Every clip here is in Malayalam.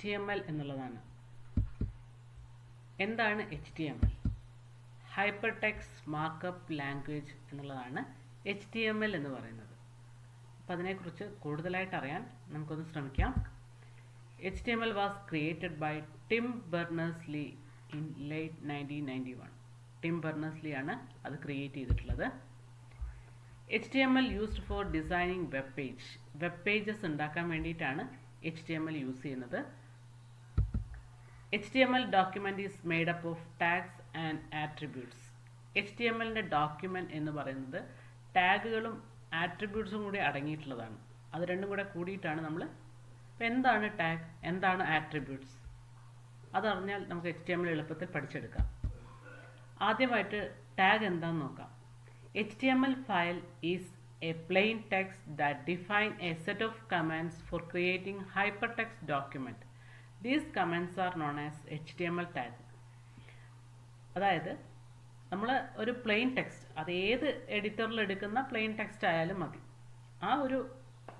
HTML എന്നുള്ളതാണ്. എന്താണ് HTML? Hyper text markup language എന്നുള്ളതാണ് HTML എന്ന് പറയുന്നത്. അപ്പോൾ അതിനെക്കുറിച്ച് കൂടുതലായിട്ട് അറിയാൻ നമുക്കൊന്ന് ശ്രമിക്കാം. HTML was created by Tim Berners-Lee in late 1991. Tim Berners-Lee ആണ് അത് ക്രിയേറ്റ് ചെയ്തിട്ടുള്ളത്. HTML used for designing web pages ഉണ്ടാക്കാൻ വേണ്ടിയിട്ടാണ് HTML യൂസ് ചെയ്യുന്നത്. HTML document is made up of tags and attributes. HTMLന്റെ ഡോക്യുമെന്റ് എന്ന് പറയുന്നത് ടാഗുകളും ആട്രിബ്യൂട്ട്സും കൂടി അടങ്ങിയിട്ടുള്ളതാണ്. അത് രണ്ടും കൂടെ കൂടിയിട്ടാണ് നമ്മൾ. അപ്പോൾ എന്താണ് ടാഗ്, എന്താണ് ആട്രിബ്യൂട്ട്സ്, അതറിഞ്ഞാൽ നമുക്ക് HTML എളുപ്പത്തിൽ പഠിച്ചെടുക്കാം. ആദ്യമായിട്ട് ടാഗ് എന്താണെന്ന് നോക്കാം. HTML file is a plain text that define a set of commands for creating hypertext document. These commands are known as HTML tag. അതായത് നമ്മൾ ഒരു പ്ലെയിൻ ടെക്സ്റ്റ്, അത് ഏത് എഡിറ്ററിൽ എടുക്കുന്ന പ്ലെയിൻ ടെക്സ്റ്റ് ആയാലും മതി. ആ ഒരു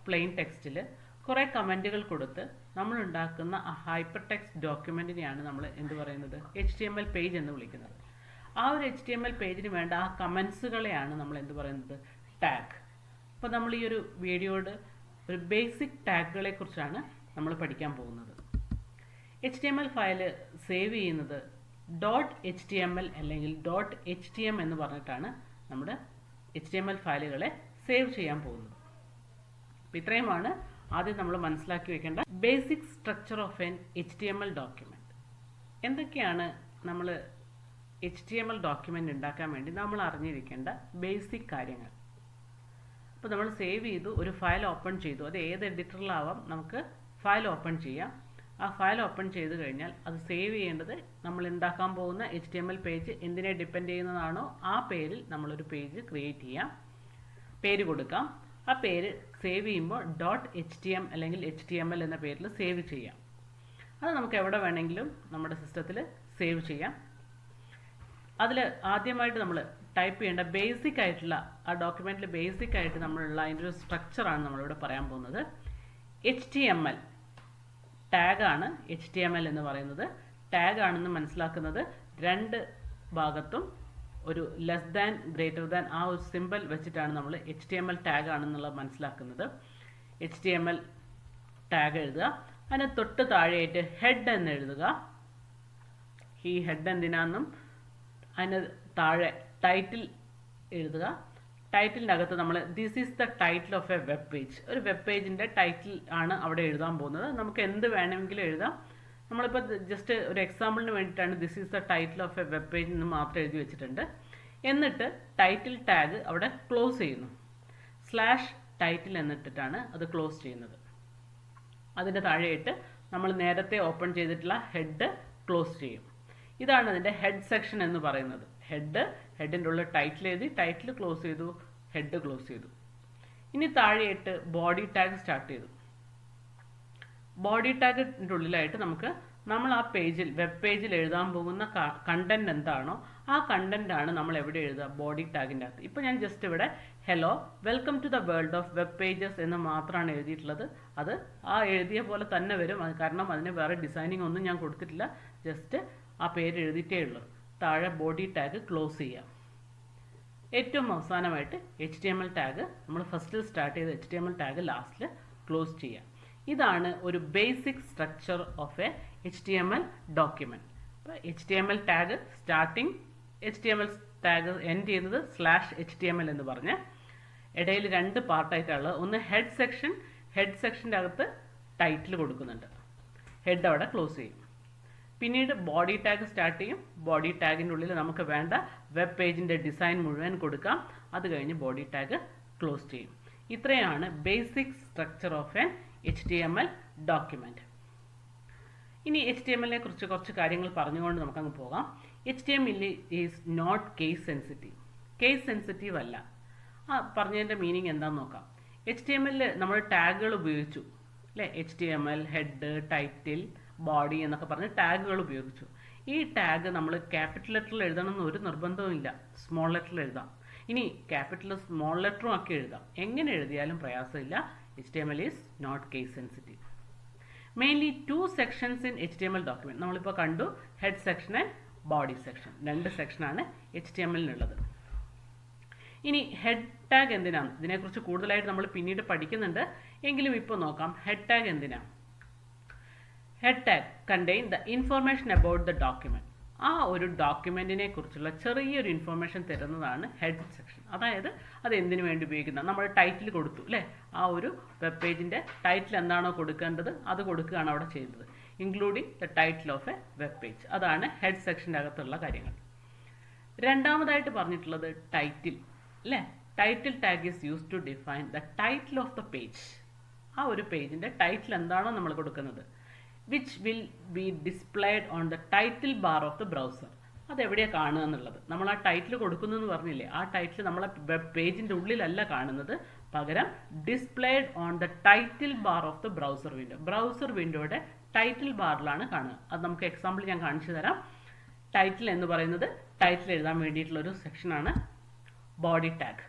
പ്ലെയിൻ ടെക്സ്റ്റിൽ കുറേ കമൻറ്റുകൾ കൊടുത്ത് നമ്മൾ ഉണ്ടാക്കുന്ന ആ ഹൈപ്പർ ടെക്സ്റ്റ് ഡോക്യുമെൻറ്റിനെയാണ് നമ്മൾ എന്ത് പറയുന്നത്, HTML പേജ് എന്ന് വിളിക്കുന്നത്. ആ ഒരു HTML പേജിന് വേണ്ട ആ കമൻസുകളെയാണ് നമ്മൾ എന്ത് പറയുന്നത്, ടാഗ്. അപ്പോൾ നമ്മൾ ഈ ഒരു വീഡിയോയുടെ ഒരു ബേസിക് ടാഗുകളെ കുറിച്ചാണ് നമ്മൾ പഠിക്കാൻ പോകുന്നത്. HTML ഫയൽ സേവ് ചെയ്യുന്നത് .html അല്ലെങ്കിൽ .htm എന്ന് പറഞ്ഞിട്ടാണ് നമ്മുടെ HTML ഫയലുകളെ സേവ് ചെയ്യാൻ പോകുന്നത്. അപ്പോൾ ഇത്രയുമാണ് ആദ്യം നമ്മൾ മനസ്സിലാക്കി വെക്കേണ്ട basic structure of an HTML document. എന്തൊക്കെയാണ് നമ്മൾ HTML ഡോക്യുമെൻ്റ് ഉണ്ടാക്കാൻ വേണ്ടി നമ്മൾ അറിഞ്ഞിരിക്കേണ്ട ബേസിക് കാര്യങ്ങൾ. അപ്പോൾ നമ്മൾ സേവ് ചെയ്തു, ഒരു ഫയൽ ഓപ്പൺ ചെയ്തു, അത് ഏത് എഡിറ്ററിലാവാം നമുക്ക് ഫയൽ ഓപ്പൺ ചെയ്യാം. ആ ഫയൽ ഓപ്പൺ ചെയ്ത് കഴിഞ്ഞാൽ അത് സേവ് ചെയ്യേണ്ടത് നമ്മൾ ഉണ്ടാക്കാൻ പോകുന്ന HTML പേജ് എന്തിനെ ഡിപ്പെൻഡ് ചെയ്യുന്നതാണോ ആ പേരിൽ നമ്മളൊരു പേജ് ക്രിയേറ്റ് ചെയ്യാം, പേര് കൊടുക്കാം. ആ പേര് സേവ് ചെയ്യുമ്പോൾ .htm അല്ലെങ്കിൽ HTML എന്ന പേരിൽ സേവ് ചെയ്യാം. അത് നമുക്ക് എവിടെ വേണമെങ്കിലും നമ്മുടെ സിസ്റ്റത്തിൽ സേവ് ചെയ്യാം. അതിൽ ആദ്യമായിട്ട് നമ്മൾ ടൈപ്പ് ചെയ്യേണ്ട ബേസിക് ആയിട്ടുള്ള ആ ഡോക്യുമെൻറ്റിൽ ബേസിക് ആയിട്ട് നമ്മളുള്ള അതിൻ്റെ ഒരു സ്ട്രക്ചറാണ് നമ്മളിവിടെ പറയാൻ പോകുന്നത്. HTML ടാഗാണ് HTML എന്ന് പറയുന്നത്. ടാഗാണെന്ന് മനസ്സിലാക്കുന്നത് രണ്ട് ഭാഗത്തും ഒരു ലെസ് ദാൻ ഗ്രേറ്റർ ദാൻ ആ ഒരു സിമ്പിൾ വെച്ചിട്ടാണ് നമ്മൾ HTML ടാഗ് ആണെന്നുള്ളത് മനസ്സിലാക്കുന്നത്. HTML ടാഗ് എഴുതുക, അതിന് തൊട്ട് താഴെയായിട്ട് ഹെഡ് എന്ന് എഴുതുക. ഈ ഹെഡ് എന്തിനാണെന്നും അതിന് താഴെ ടൈറ്റിൽ എഴുതുക. ടൈറ്റിലിൻ്റെ അകത്ത് നമ്മൾ this is the title of a web page, ഒരു വെബ് പേജിൻ്റെ ടൈറ്റിൽ ആണ് അവിടെ എഴുതാൻ പോകുന്നത്. നമുക്ക് എന്ത് വേണമെങ്കിലും എഴുതാം. നമ്മളിപ്പോൾ ജസ്റ്റ് ഒരു എക്സാമ്പിളിന് വേണ്ടിയിട്ടാണ് this is the title of a web page എന്ന് മാത്രം എഴുതി വെച്ചിട്ടുണ്ട്. എന്നിട്ട് ടൈറ്റിൽ ടാഗ് അവിടെ ക്ലോസ് ചെയ്യുന്നു. /ടൈറ്റിൽ എന്നിട്ടിട്ടാണ് അത് ക്ലോസ് ചെയ്യുന്നത്. അതിൻ്റെ താഴെയായിട്ട് നമ്മൾ നേരത്തെ ഓപ്പൺ ചെയ്തിട്ടുള്ള ഹെഡ് ക്ലോസ് ചെയ്യും. ഇതാണ് അതിൻ്റെ ഹെഡ് സെക്ഷൻ എന്ന് പറയുന്നത്. ഹെഡിൻ്റെ ഉള്ളിൽ ടൈറ്റിൽ എഴുതി, ടൈറ്റിൽ ക്ലോസ് ചെയ്തു, ഹെഡ് ക്ലോസ് ചെയ്തു. ഇനി താഴെയായിട്ട് ബോഡി ടാഗ് സ്റ്റാർട്ട് ചെയ്തു. ബോഡി ടാഗിൻ്റെ ഉള്ളിലായിട്ട് നമ്മൾ ആ പേജിൽ വെബ് പേജിൽ എഴുതാൻ പോകുന്ന കണ്ടന്റ് എന്താണോ ആ കണ്ടന്റ് ആണ് നമ്മൾ എവിടെ എഴുതുക, ബോഡി ടാഗിൻ്റെ അകത്ത്. ഇപ്പോൾ ഞാൻ ജസ്റ്റ് ഇവിടെ hello welcome to the world of web pages എന്ന് മാത്രമാണ് എഴുതിയിട്ടുള്ളത്. അത് ആ എഴുതിയ പോലെ തന്നെ വരും, കാരണം അതിന് വേറെ ഡിസൈനിങ് ഒന്നും ഞാൻ കൊടുത്തിട്ടില്ല. ജസ്റ്റ് ആ പേര് എഴുതിയിട്ടേ ഉള്ളൂ. താഴെ ബോഡി ടാഗ് ക്ലോസ് ചെയ്യാം. ഏറ്റവും അവസാനമായിട്ട് HTML ടാഗ് നമ്മൾ ഫസ്റ്റിൽ സ്റ്റാർട്ട് ചെയ്ത HTML ടാഗ് ലാസ്റ്റിൽ ക്ലോസ് ചെയ്യാം. ഇതാണ് ഒരു basic structure of a HTML document. അപ്പോൾ HTML tag starting, HTML tag end ചെയ്യുന്നത് /HTML എന്ന് പറഞ്ഞ് ഇടയിൽ രണ്ട് പാർട്ടായിട്ടുള്ളത്. ഒന്ന് ഹെഡ് സെക്ഷൻ, ഹെഡ് സെക്ഷൻ്റെ അകത്ത് ടൈറ്റിൽ കൊടുക്കുന്നുണ്ട്, ഹെഡ് അവിടെ ക്ലോസ് ചെയ്യും. പിന്നീട് ബോഡി ടാഗ് സ്റ്റാർട്ട് ചെയ്യും. ബോഡി ടാഗിൻ്റെ ഉള്ളിൽ നമുക്ക് വേണ്ട വെബ് പേജിൻ്റെ ഡിസൈൻ മുഴുവൻ കൊടുക്കാം. അത് കഴിഞ്ഞ് ബോഡി ടാഗ് ക്ലോസ് ചെയ്യും. ഇത്രയാണ് basic structure of an HTML document. ഇനി HTMLനെ കുറിച്ച് കുറച്ച് കാര്യങ്ങൾ പറഞ്ഞുകൊണ്ട് നമുക്കങ്ങ് പോകാം. HTML is not case sensitive. Case sensitive അല്ല. പറഞ്ഞതിൻ്റെ മീനിങ് എന്താണെന്ന് നോക്കാം. HTML നമ്മൾ ടാഗുകൾ ഉപയോഗിച്ചു അല്ലേ, HTML ഹെഡ്, ടൈറ്റിൽ, ബോഡി എന്നൊക്കെ പറഞ്ഞ് ടാഗുകൾ ഉപയോഗിച്ചു. ഈ ടാഗ് നമ്മൾ ക്യാപിറ്റൽ ലെറ്ററിൽ എഴുതണമെന്ന് ഒരു നിർബന്ധവും ഇല്ല, സ്മോൾ ലെറ്ററിൽ എഴുതാം. ഇനി ക്യാപിറ്റൽ സ്മോൾ ലെറ്ററും ഒക്കെ എഴുതാം. എങ്ങനെ എഴുതിയാലും പ്രയാസമില്ല. HTML is not case sensitive. Mainly 2 sections in HTML document. നമ്മളിപ്പോൾ കണ്ടു head section and body section, 2 സെക്ഷനാണ് HTMLനുള്ളത്. ഇനി ഹെഡ് ടാഗ് എന്തിനാണ്? ഇതിനെക്കുറിച്ച് കൂടുതലായിട്ട് നമ്മൾ പിന്നീട് പഠിക്കുന്നുണ്ട്, എങ്കിലും ഇപ്പോൾ നോക്കാം ഹെഡ് ടാഗ് എന്തിനാണ്. Head tag contain the information about the document. ആ ഒരു ഡോക്യുമെന്റിനെ കുറിച്ചുള്ള ചെറിയൊരു ഇൻഫർമേഷൻ തരുന്നതാണ് ഹെഡ് സെക്ഷൻ. അതായത് അത് എന്തിനു വേണ്ടി ഉപയോഗിക്കുന്നത്, നമ്മൾ ടൈറ്റിൽ കൊടുത്തു അല്ലേ, ആ ഒരു വെബ് പേജിൻ്റെ ടൈറ്റിൽ എന്താണോ കൊടുക്കേണ്ടത് അത് കൊടുക്കുകയാണ് അവിടെ ചെയ്തത്, including the title of a web page. അതാണ് ഹെഡ് സെക്ഷൻ്റെ അകത്തുള്ള കാര്യങ്ങൾ. രണ്ടാമതായിട്ട് പറഞ്ഞിട്ടുള്ളത് ടൈറ്റിൽ അല്ലേ. Title tag is use to define the title of the page. ആ ഒരു പേജിൻ്റെ ടൈറ്റിൽ എന്താണോ നമ്മൾ കൊടുക്കുന്നത്, which will be displayed on the title bar of the browser. അതെവിടെയാണ് കാണുക എന്നുള്ളത്. നമ്മൾ ആ ടൈറ്റിൽ കൊടുക്കുന്നു എന്ന് പറഞ്ഞില്ലേ, ആ ടൈറ്റിൽ നമ്മളെ വെബ് പേജിൻ്റെ ഉള്ളിലല്ല കാണുന്നത്, പകരം displayed on the title bar of the browser window. Browser വിൻഡോയുടെ ടൈറ്റിൽ ബാറിലാണ് കാണുക. അത് നമുക്ക് എക്സാമ്പിൾ ഞാൻ കാണിച്ചു തരാം. ടൈറ്റിൽ എന്ന് പറയുന്നത് ടൈറ്റിൽ എഴുതാൻ വേണ്ടിയിട്ടുള്ളൊരു സെക്ഷനാണ് body tag.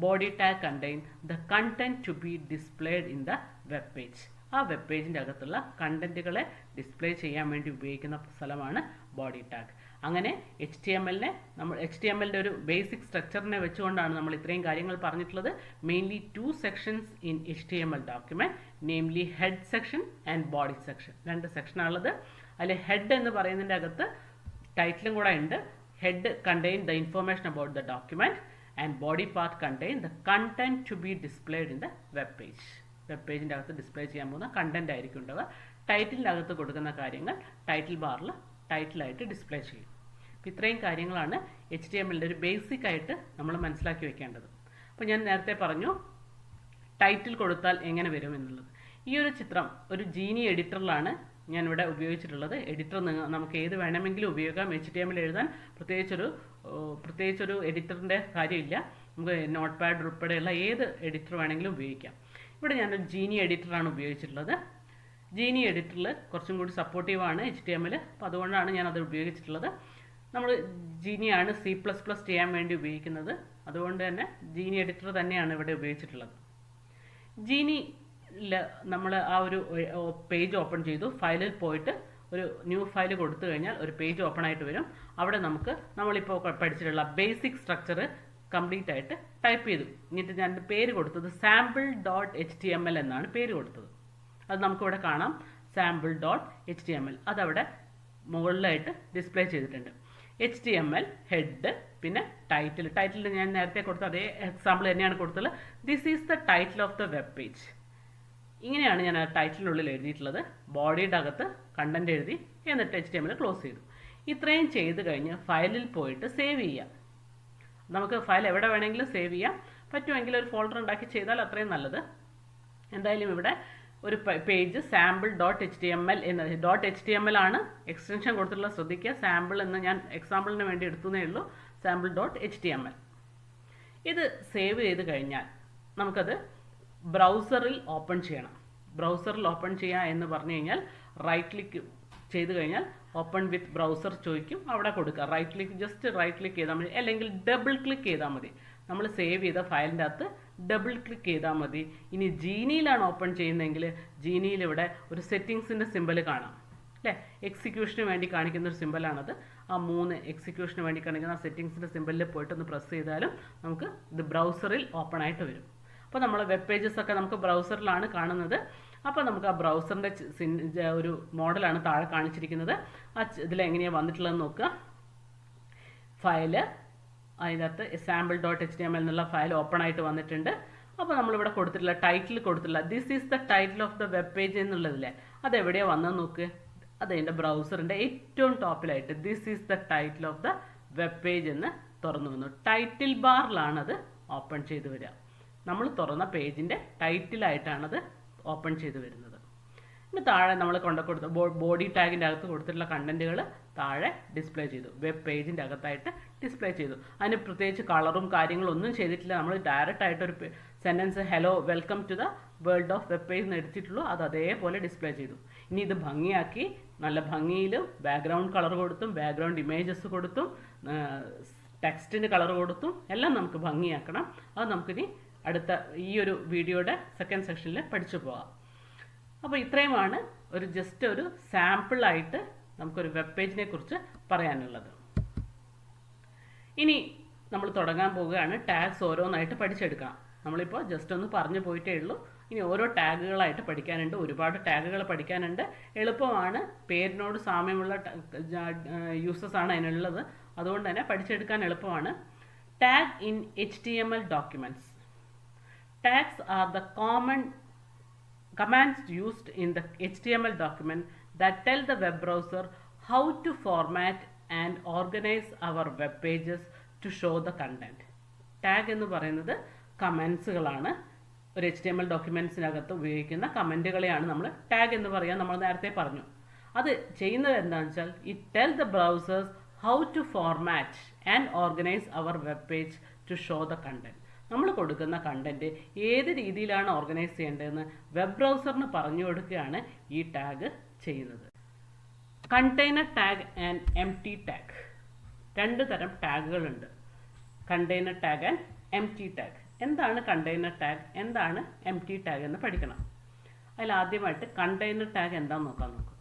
Body tag contain the content to be displayed in the web page. ആ വെബ് പേജിൻ്റെ അകത്തുള്ള കണ്ടന്റുകളെ ഡിസ്പ്ലേ ചെയ്യാൻ വേണ്ടി ഉപയോഗിക്കുന്ന സ്ഥലമാണ് ബോഡി ടാഗ്. അങ്ങനെ HTMLൻ്റെ ഒരു ബേസിക് സ്ട്രക്ചറിനെ വെച്ചുകൊണ്ടാണ് നമ്മൾ ഇത്രയും കാര്യങ്ങൾ പറഞ്ഞിട്ടുള്ളത്. Mainly 2 sections in HTML document, namely head section and body section. 2 സെക്ഷനാണുള്ളത്. അതിൽ ഹെഡ് എന്ന് പറയുന്നതിൻ്റെ അകത്ത് ടൈറ്റിലും കൂടെ ഉണ്ട്. Head contain the information about the document and body part contain the content to be displayed in the web page. Web പേജിൻ്റെ അകത്ത് ഡിസ്പ്ലേ ചെയ്യാൻ പോകുന്ന കണ്ടന്റ് ആയിരിക്കും ഉണ്ടാവുക. ടൈറ്റിലിൻ്റെ അകത്ത് കൊടുക്കുന്ന കാര്യങ്ങൾ ടൈറ്റിൽ ബാറിൽ ടൈറ്റിലായിട്ട് ഡിസ്പ്ലേ ചെയ്യും. അപ്പോൾ ഇത്രയും കാര്യങ്ങളാണ് HTMLൻ്റെ ഒരു ബേസിക് ആയിട്ട് നമ്മൾ മനസ്സിലാക്കി വെക്കേണ്ടത്. അപ്പോൾ ഞാൻ നേരത്തെ പറഞ്ഞു ടൈറ്റിൽ കൊടുത്താൽ എങ്ങനെ വരും എന്നുള്ളത്. ഈ ഒരു ചിത്രം ഒരു ജീനി എഡിറ്ററിലാണ് ഞാനിവിടെ ഉപയോഗിച്ചിട്ടുള്ളത്. എഡിറ്റർ നമുക്ക് ഏത് വേണമെങ്കിലും ഉപയോഗിക്കാം. HTML എഴുതാൻ പ്രത്യേകിച്ചൊരു എഡിറ്ററിൻ്റെ കാര്യമില്ല. നമുക്ക് നോട്ട് പാഡ് ഉൾപ്പെടെയുള്ള ഏത് എഡിറ്റർ വേണമെങ്കിലും ഉപയോഗിക്കാം. ഇവിടെ ഞാനൊരു ജീനി എഡിറ്ററാണ് ഉപയോഗിച്ചിട്ടുള്ളത്. ജീനി എഡിറ്ററിൽ കുറച്ചും കൂടി സപ്പോർട്ടീവാണ് HTML, അപ്പോൾ അതുകൊണ്ടാണ് ഞാനത് ഉപയോഗിച്ചിട്ടുള്ളത്. നമ്മൾ ജീനിയാണ് C++ ചെയ്യാൻ വേണ്ടി ഉപയോഗിക്കുന്നത്, അതുകൊണ്ട് തന്നെ ജീനി എഡിറ്റർ തന്നെയാണ് ഇവിടെ ഉപയോഗിച്ചിട്ടുള്ളത്. ജീനിയിൽ നമ്മൾ ആ ഒരു പേജ് ഓപ്പൺ ചെയ്തു, ഫയലിൽ പോയിട്ട് ഒരു ന്യൂ ഫയൽ കൊടുത്തു കഴിഞ്ഞാൽ ഒരു പേജ് ഓപ്പൺ ആയിട്ട് വരും. അവിടെ നമുക്ക് നമ്മളിപ്പോൾ പഠിച്ചിട്ടുള്ള ബേസിക് സ്ട്രക്ചർ കംപ്ലീറ്റ് ആയിട്ട് ടൈപ്പ് ചെയ്തു. എന്നിട്ട് ഞാൻ പേര് കൊടുത്തത് sample.html എന്നാണ് പേര് കൊടുത്തത്. അത് നമുക്കിവിടെ കാണാം, sample.html. അതവിടെ മുകളിലായിട്ട് ഡിസ്പ്ലേ ചെയ്തിട്ടുണ്ട്. HTML ഹെഡ്, പിന്നെ ടൈറ്റിൽ ഞാൻ നേരത്തെ കൊടുത്ത അതേ എക്സാമ്പിൾ തന്നെയാണ് കൊടുത്തത്. This is the title of the web page. ഇങ്ങനെയാണ് ഞാൻ ആ ടൈറ്റിലിനുള്ളിൽ എഴുതിയിട്ടുള്ളത്. ബോഡിയുടെ അകത്ത് കണ്ടന്റ് എഴുതി, എന്നിട്ട് HTML ക്ലോസ് ചെയ്തു. ഇത്രയും ചെയ്ത് കഴിഞ്ഞ് ഫയലിൽ പോയിട്ട് സേവ് ചെയ്യാം. നമുക്ക് ഫയൽ എവിടെ വേണമെങ്കിലും സേവ് ചെയ്യാം. പറ്റുമെങ്കിൽ ഒരു ഫോൾഡർ ഉണ്ടാക്കി ചെയ്താൽ അത്രയും നല്ലത്. എന്തായാലും ഇവിടെ ഒരു പേജ് sample.html എന്ന .html ആണ് എക്സ്റ്റൻഷൻ കൊടുത്തിട്ടുള്ള, ശ്രദ്ധിക്കുക. സാമ്പിൾ എന്ന് ഞാൻ എക്സാമ്പിളിന് വേണ്ടി എടുത്തതേ ഉള്ളൂ, sample.html. ഇത് സേവ് ചെയ്ത് കഴിഞ്ഞാൽ നമുക്കത് ബ്രൗസറിൽ ഓപ്പൺ ചെയ്യണം. ബ്രൗസറിൽ ഓപ്പൺ ചെയ്യുക എന്ന് പറഞ്ഞു കഴിഞ്ഞാൽ റൈറ്റ് ക്ലിക്ക് ചെയ്ത് കഴിഞ്ഞാൽ ഓപ്പൺ വിത്ത് ബ്രൗസർ ചോദിക്കും, അവിടെ കൊടുക്കുക. ജസ്റ്റ് റൈറ്റ് ക്ലിക്ക് ചെയ്താൽ മതി, അല്ലെങ്കിൽ ഡബിൾ ക്ലിക്ക് ചെയ്താൽ മതി. നമ്മൾ സേവ് ചെയ്ത ഫയലിൻ്റെ അകത്ത് ഡബിൾ ക്ലിക്ക് ചെയ്താൽ മതി. ഇനി ജീനിയിലാണ് ഓപ്പൺ ചെയ്യുന്നതെങ്കിൽ ജീനിയിൽ ഇവിടെ ഒരു സെറ്റിങ്സിൻ്റെ സിമ്പൽ കാണാം അല്ലേ, എക്സിക്യൂഷന് വേണ്ടി കാണിക്കുന്ന ഒരു സിമ്പലാണത്. ആ 3 എക്സിക്യൂഷന് വേണ്ടി കാണിക്കുന്ന ആ സെറ്റിങ്സിൻ്റെ സിമ്പലിൽ പോയിട്ടൊന്ന് പ്രസ് ചെയ്താലും നമുക്ക് ഇത് ബ്രൗസറിൽ ഓപ്പൺ ആയിട്ട് വരും. അപ്പോൾ നമ്മൾ വെബ് പേജസ് ഒക്കെ നമുക്ക് ബ്രൗസറിലാണ് കാണുന്നത്. അപ്പോൾ നമുക്ക് ആ ബ്രൗസറിൻ്റെ ഒരു മോഡലാണ് താഴെ കാണിച്ചിരിക്കുന്നത്. ഇതിലെങ്ങനെയാണ് വന്നിട്ടുള്ളതെന്ന് നോക്കുക. ഫയല് അതിനകത്ത് sample.html എന്നുള്ള ഫയൽ ഓപ്പൺ ആയിട്ട് വന്നിട്ടുണ്ട്. അപ്പോൾ നമ്മളിവിടെ കൊടുത്തിട്ടുള്ള ടൈറ്റിൽ കൊടുത്തിട്ടുള്ള this is the title of the web page എന്നുള്ളതില്ലേ, അതെവിടെയാണ് വന്നതെന്ന് നോക്ക്. അതിൻ്റെ ബ്രൗസറിൻ്റെ ഏറ്റവും ടോപ്പിലായിട്ട് this is the title of the web page എന്ന് തുറന്നു വന്നു. ടൈറ്റിൽ ബാറിലാണ് അത് ഓപ്പൺ ചെയ്ത് വരിക. നമ്മൾ തുറന്ന പേജിൻ്റെ ടൈറ്റിലായിട്ടാണത് ഓപ്പൺ ചെയ്ത് വരുന്നത്. ഇനി താഴെ നമ്മൾ കൊടുത്ത ബോഡി ടാഗിൻ്റെ അകത്ത് കൊടുത്തിട്ടുള്ള കണ്ടന്റുകൾ താഴെ ഡിസ്പ്ലേ ചെയ്തു, വെബ് പേജിൻ്റെ അകത്തായിട്ട് ഡിസ്പ്ലേ ചെയ്തു. അതിന് പ്രത്യേകിച്ച് കളറും കാര്യങ്ങളും ഒന്നും ചെയ്തിട്ടില്ല. നമ്മൾ ഡയറക്റ്റ് ആയിട്ടൊരു sentence hello welcome to the world of web page എന്ന് എടുത്തിട്ടുള്ളൂ, അത് അതേപോലെ ഡിസ്പ്ലേ ചെയ്തു. ഇനി ഇത് ഭംഗിയാക്കി നല്ല ഭംഗിയിൽ ബാക്ക്ഗ്രൗണ്ട് കളർ കൊടുത്തും ബാക്ക്ഗ്രൗണ്ട് ഇമേജസ് കൊടുത്തും ടെക്സ്റ്റിന് കളർ കൊടുത്തും എല്ലാം നമുക്ക് ഭംഗിയാക്കണം. അത് നമുക്കിനി അടുത്ത ഈ ഒരു വീഡിയോയുടെ സെക്കൻഡ് സെക്ഷനിൽ പഠിച്ചു പോകാം. അപ്പോൾ ഇത്രയുമാണ് ജസ്റ്റ് ഒരു സാമ്പിളായിട്ട് നമുക്കൊരു വെബ് പേജിനെ കുറിച്ച് പറയാനുള്ളത്. ഇനി നമ്മൾ തുടങ്ങാൻ പോവുകയാണ്. ടാഗ്സ് ഓരോന്നായിട്ട് പഠിച്ചെടുക്കണം. നമ്മളിപ്പോൾ ജസ്റ്റ് ഒന്ന് പറഞ്ഞു പോയിട്ടേ ഉള്ളൂ. ഇനി ഓരോ ടാഗുകളായിട്ട് പഠിക്കാനുണ്ട്. ഒരുപാട് ടാഗുകൾ പഠിക്കാനുണ്ട്. എളുപ്പമാണ്, പേരിനോട് സാമ്യമുള്ള യൂസസ് ആണ് അതിനുള്ളത്. അതുകൊണ്ട് തന്നെ പഠിച്ചെടുക്കാൻ എളുപ്പമാണ്. Tag in HTML documents. Tags are the common commands used in the HTML document that tell the web browser how to format and organize our web pages to show the content. Tag എന്ന് പറയുന്നത് കമൻസുകളാണ്. ഒരു HTML ഡോക്യുമെൻറ്റ്സിനകത്ത് ഉപയോഗിക്കുന്ന കമൻറ്റുകളെയാണ് നമ്മൾ ടാഗ് എന്ന് പറയാൻ നമ്മൾ നേരത്തെ പറഞ്ഞു. അത് ചെയ്യുന്നത് എന്താണെന്ന് വെച്ചാൽ it tell the browsers how to format and organise our web page to show the content. നമ്മൾ കൊടുക്കുന്ന കണ്ടന്റ് ഏത് രീതിയിലാണ് ഓർഗനൈസ് ചെയ്യേണ്ടതെന്ന് വെബ് ബ്രൗസറിന് പറഞ്ഞു കൊടുക്കുകയാണ് ഈ ടാഗ് ചെയ്യുന്നത്. Container tag and empty tag. രണ്ട് തരം ടാഗുകളുണ്ട്, container tag and empty tag. എന്താണ് കണ്ടെയ്നർ ടാഗ്, എന്താണ് എംപ്റ്റി ടാഗ് എന്ന് പഠിക്കണം. അതിൽ ആദ്യമായിട്ട് കണ്ടെയ്നർ ടാഗ് എന്താണെന്ന് നോക്കാം.